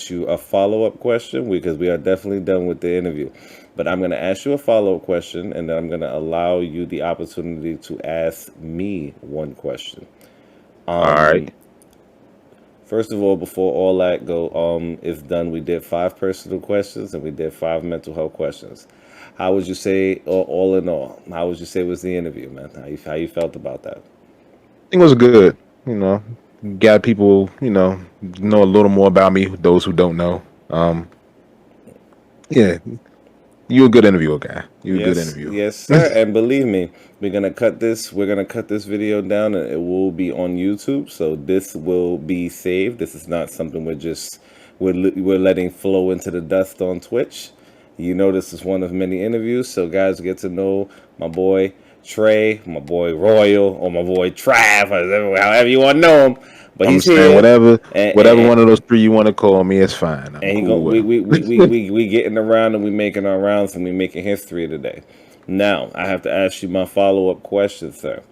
you a follow-up question because we are definitely done with the interview. But I'm gonna ask you a follow-up question, and then I'm gonna allow you the opportunity to ask me one question. All right. First of all, before all that is done, we did 5 personal questions and we did 5 mental health questions. How would you say, all in all, how would you say was the interview, man? How you felt about that? It was good. You know, got people, know a little more about me, those who don't know. Yeah, you a good interviewer, guy. You a good Yes, interviewer. yes, sir. And believe me, we're gonna cut this video down, and it will be on YouTube. So this will be saved. This is not something we're letting flow into the dust on Twitch. This is one of many interviews. So guys, get to know my boy Trey, my boy Royal, or my boy Trav, however you want to know him. But I'm he's saying here, whatever, and, whatever and, one of those three you want to call me, it's fine. I'm and he go, cool with we, him. we, we, we, we, we getting around and we making our rounds and we making history today. Now, I have to ask you my follow-up question, sir.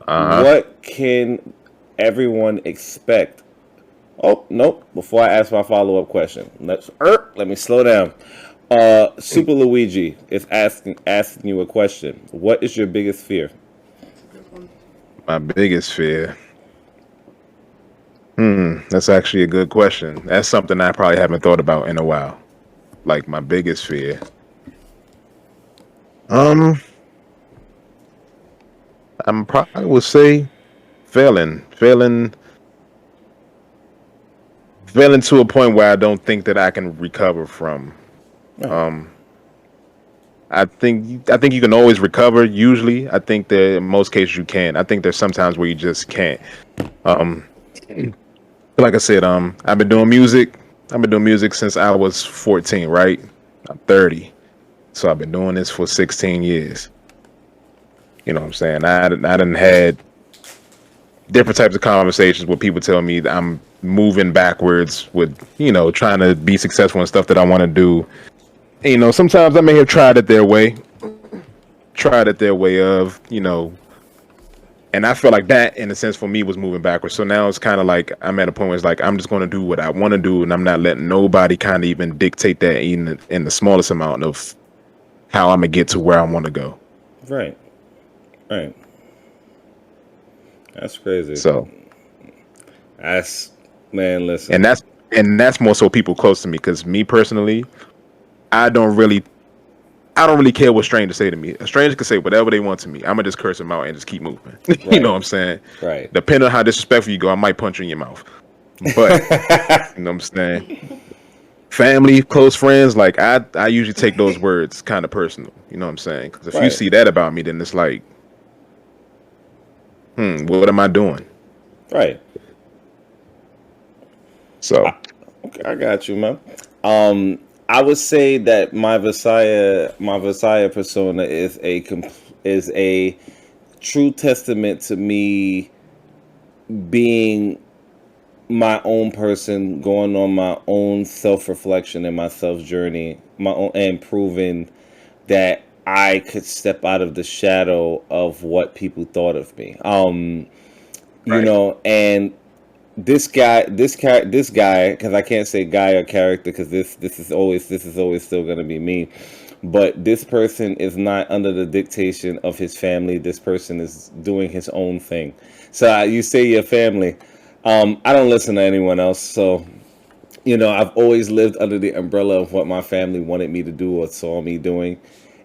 Uh huh. What can everyone expect? Oh, nope. Before I ask my follow-up question, let me slow down. Super Luigi is asking you a question. What is your biggest fear? That's a good one. My biggest fear. That's actually a good question. That's something I probably haven't thought about in a while. Like my biggest fear. Um, I'm probably would say failing to a point where I don't think that I can recover from. Oh, Um, I think you can always recover. Usually, I think that in most cases you can. I think there's sometimes where you just can't. Um, like I said, I've been doing music. I've been doing music since I was 14. Right, I'm 30, so I've been doing this for 16 years. You know what I'm saying? I done had different types of conversations where people tell me that I'm moving backwards with, trying to be successful in stuff that I want to do. And, sometimes I may have tried it their way of, and I feel like that, in a sense, for me was moving backwards. So now it's kind of like I'm at a point where it's like I'm just going to do what I want to do, and I'm not letting nobody kind of even dictate that, even in the smallest amount of how I'm gonna get to where I want to go. right, right. That's crazy. So, That's Man. and Listen, that's more so people close to me, because me personally, I don't really care what strangers say to me. A stranger can say whatever they want to me. I'm gonna just curse them out and just keep moving. You know right, what I'm saying? right. Depending on how disrespectful you go, I might punch you in your mouth. But you know what I'm saying? Family, close friends, like I usually take those words kind of personal. You know what I'm saying? Because if you Right, see that about me, then it's like, what am I doing? right. So Okay, I got you, man. I would say that my Vessiah persona is a true testament to me being my own person, going on my own self-reflection and my self-journey, my own, and proving that I could step out of the shadow of what people thought of me. You Right. know, and this guy, because I can't say guy or character, because this is always still gonna be me. But this person is not under the dictation of his family. This person is doing his own thing. So you say your family. I don't listen to anyone else. So I've always lived under the umbrella of what my family wanted me to do or saw me doing.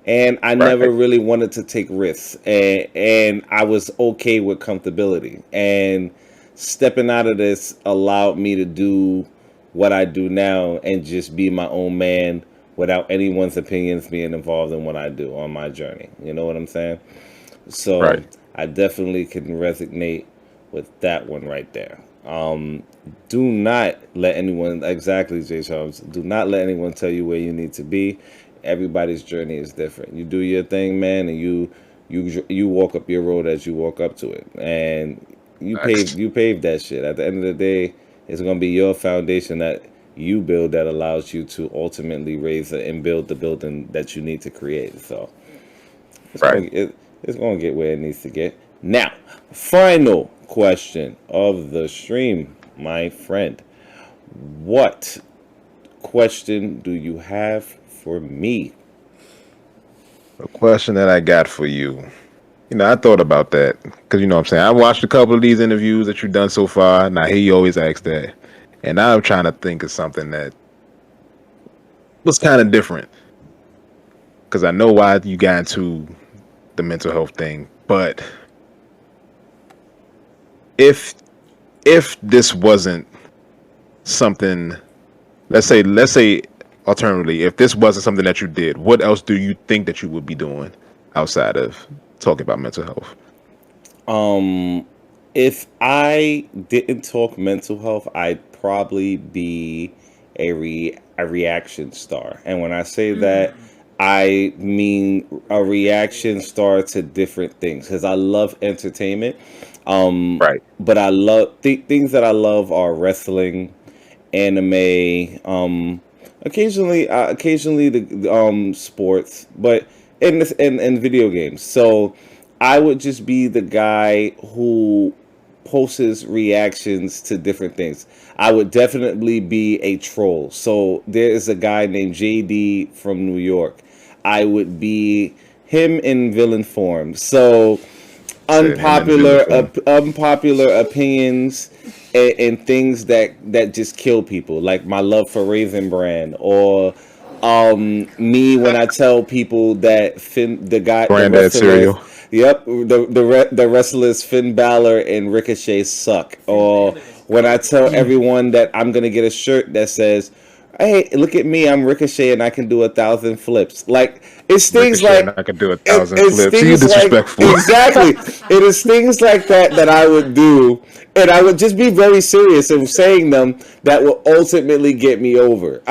And I never Right. really wanted to take risks. And I was okay with comfortability. And stepping out of this allowed me to do what I do now and just be my own man without anyone's opinions being involved in what I do on my journey. You know what I'm saying? So Right. I definitely can resonate with that one right there. Do not let anyone, exactly, Jay Charles, do not let anyone tell you where you need to be. Everybody's journey is different. You do your thing, man, and you walk up your road as you walk up to it, and Facts. you pave that shit. At the end of the day, it's gonna be your foundation that you build that allows you to ultimately raise and build the building that you need to create. So Right. it's gonna get where it needs to get. Now, final question of the stream, my friend. What question do you have for me? A question that I got for you. I thought about that because what I'm saying. I watched a couple of these interviews that you've done so far, and I hear you always ask that. And now I'm trying to think of something that was kind of different because I know why you got into the mental health thing, but if this wasn't something, let's say alternatively, if this wasn't something that you did, what else do you think that you would be doing outside of talking about mental health? If I didn't talk mental health, I'd probably be a reaction star. And when I say that, I mean a reaction star to different things because I love entertainment. Right. But I love things that I love are wrestling, anime, occasionally the sports, but in video games. So I would just be the guy who posts reactions to different things. I would definitely be a troll. So there is a guy named JD from New York. I would be him in villain form. So Said him in villain form. unpopular opinions and things that just kill people, like my love for Raisin Bran, or me when I tell people that the Granddad wrestlers, cereal. yep, the wrestlers Finn Balor and Ricochet suck, or when I tell everyone that I'm gonna get a shirt that says, "Hey, look at me, I'm Ricochet and I can do 1,000 flips." Like it's things Ricochet, and like I could do 1,000 it's flips. You things like disrespectful. exactly. It is things like that I would do, and I would just be very serious in saying them that will ultimately get me over.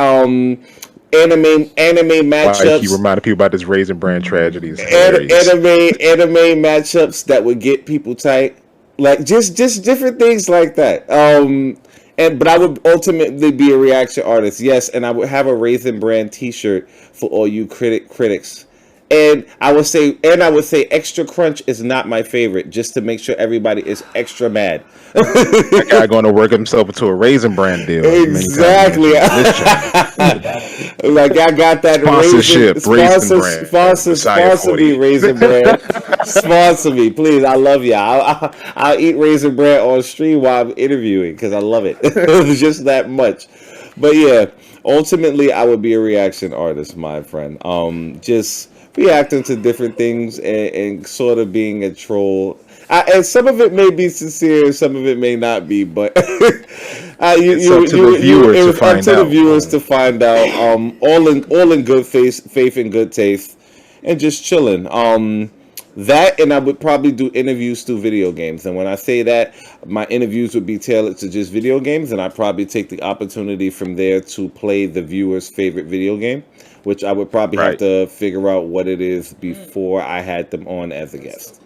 Anime Why you keep matchups, reminding people about this Raisin Brand tragedy is hilarious. anime matchups that would get people tight, like just different things like that. But I would ultimately be a reaction artist, yes, and I would have a Raisin Brand T-shirt for all you critics. And I would say extra crunch is not my favorite, just to make sure everybody is extra mad. That guy going to work himself into a Raisin Brand deal. As many times Exactly. mentioned on this channel. Like I got that Sponsorship, Raisin Brand, Vessiah sponsor me, 40. Raisin Bread. Sponsor me, please. I love you. I'll eat Raisin Bread on stream while I'm interviewing because I love it. Just that much. But yeah, ultimately I would be a reaction artist, my friend. Just reacting to different things and sort of being a troll. And some of it may be sincere, some of it may not be, but It's up to the viewer it to was up find to the out. viewers to find out. All in good faith and good taste, and just chilling. That, and I would probably do interviews through video games. And when I say that, my interviews would be tailored to just video games, and I'd probably take the opportunity from there to play the viewer's favorite video game, which I would probably have Right. to figure out what it is before I had them on as a guest.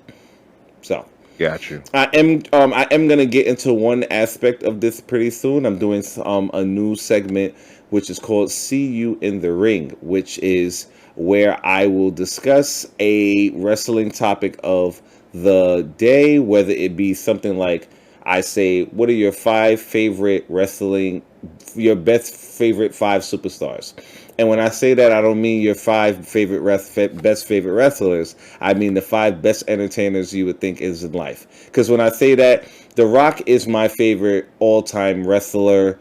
So Got you. I am gonna get into one aspect of this pretty soon. I'm doing a new segment which is called "See You in the Ring," which is where I will discuss a wrestling topic of the day, whether it be something like I say, what are your your best favorite five superstars? And when I say that, I don't mean your best favorite wrestlers. I mean the five best entertainers you would think is in life. Because when I say that, The Rock is my favorite all-time wrestler,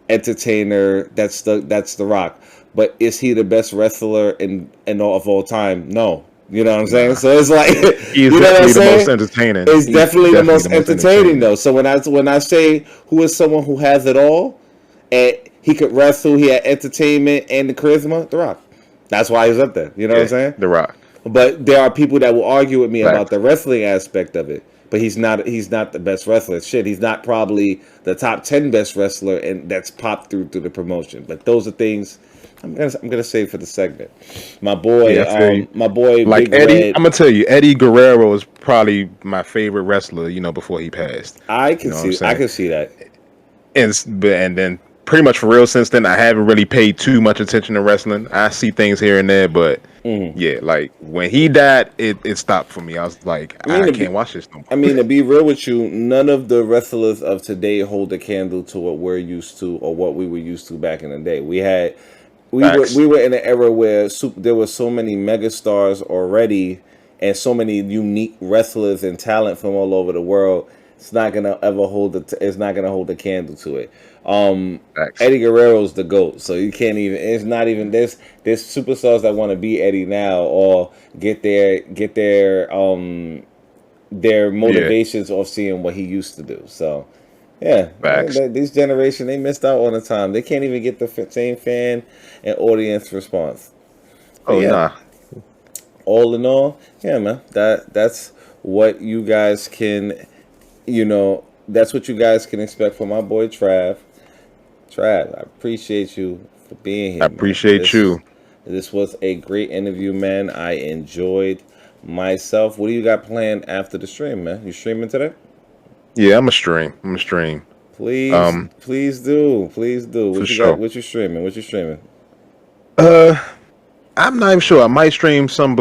entertainer. That's the Rock. But is he the best wrestler of all time? No. You know what I'm saying? So it's like, He's you know what I'm definitely the saying? most entertaining. It's He's definitely the most entertaining entertaining. though. So when I say who is someone who has it all, and he could wrestle, he had entertainment and the charisma, The Rock. That's why he's up there. You know what I'm saying? The Rock. But there are people that will argue with me about Fact. the wrestling aspect of it. But he's not the best wrestler. Shit, he's not probably the top 10 best wrestler, and that's popped through the promotion. But those are things I'm gonna save for the segment. My boy, Like Big Eddie, Red. I'm gonna tell you, Eddie Guerrero is probably my favorite wrestler. Before he passed. I can what I'm see. I saying? can see that. And then pretty much for real since then, I haven't really paid too much attention to wrestling. I see things here and there, but yeah, like when he died, it stopped for me. I was like, I can't watch this no more. I mean, to be real with you, none of the wrestlers of today hold a candle to what we're used to or what we were used to back in the day. We were in an era where there were so many megastars already and so many unique wrestlers and talent from all over the world. It's not gonna ever it's not gonna hold a candle to it. Eddie Guerrero's the GOAT, so you can't even. It's not even. There's superstars that want to be Eddie now or get their motivations off seeing what he used to do. So yeah, this generation, they missed out on the time. They can't even get the same fan and audience response. But Nah. All in all, yeah, man. That's what you guys can. That's what you guys can expect from my boy Trav. Trav, I appreciate you for being here. I appreciate you. This was a great interview, man. I enjoyed myself. What do you got planned after the stream, man? You streaming today? Yeah, I'm a stream. Please, please do. What you got? What you streaming? I'm not even sure. I might stream some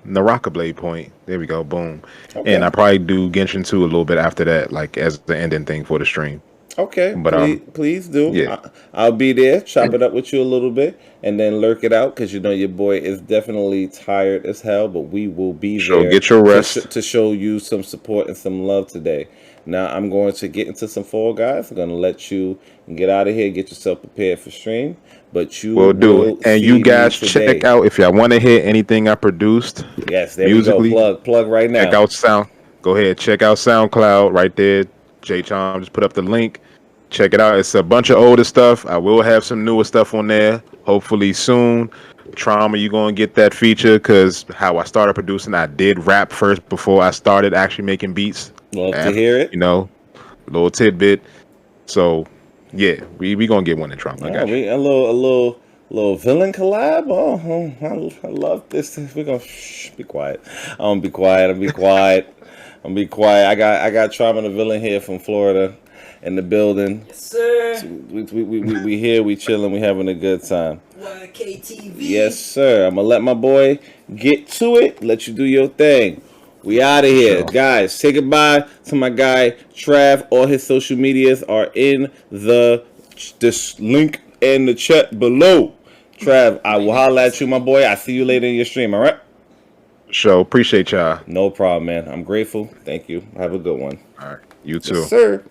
Naraka Blade Point. There we go. Boom. Okay. And I probably do Genshin 2 a little bit after that, like as the ending thing for the stream. Okay, but please do. Yeah. I'll be there, chop it up with you a little bit, and then lurk it out because your boy is definitely tired as hell. But we will be there. Get your rest to show you some support and some love today. Now I'm going to get into some Fall Guys. I'm going to let you get out of here, get yourself prepared for stream. But you will do. And you guys check out if y'all want to hear anything I produced. Yes, there musically, we go. Plug right now. Check out Go ahead, check out SoundCloud right there. J-Chom just put up the link. Check it out. It's a bunch of older stuff. I will have some newer stuff on there. Hopefully soon. Trauma, you're going to get that feature because how I started producing, I did rap first before I started actually making beats. Love to hear it. Little tidbit. So, yeah, we going to get one in Trauma. A little villain collab. I love this. We're going to be quiet. I'm be quiet. I got Trauma the villain here from Florida in the building. Yes, sir. So we here, we chilling, we having a good time. YKTV. Yes, sir. I'm gonna let my boy get to it. Let you do your thing. We out of here, guys. Say goodbye to my guy Trav. All his social medias are in this link in the chat below. Trav, I will holler at you, my boy. I see you later in your stream. All right. Appreciate y'all. No problem, man. I'm grateful. Thank you. Have a good one. All right. You too. Yes, sir.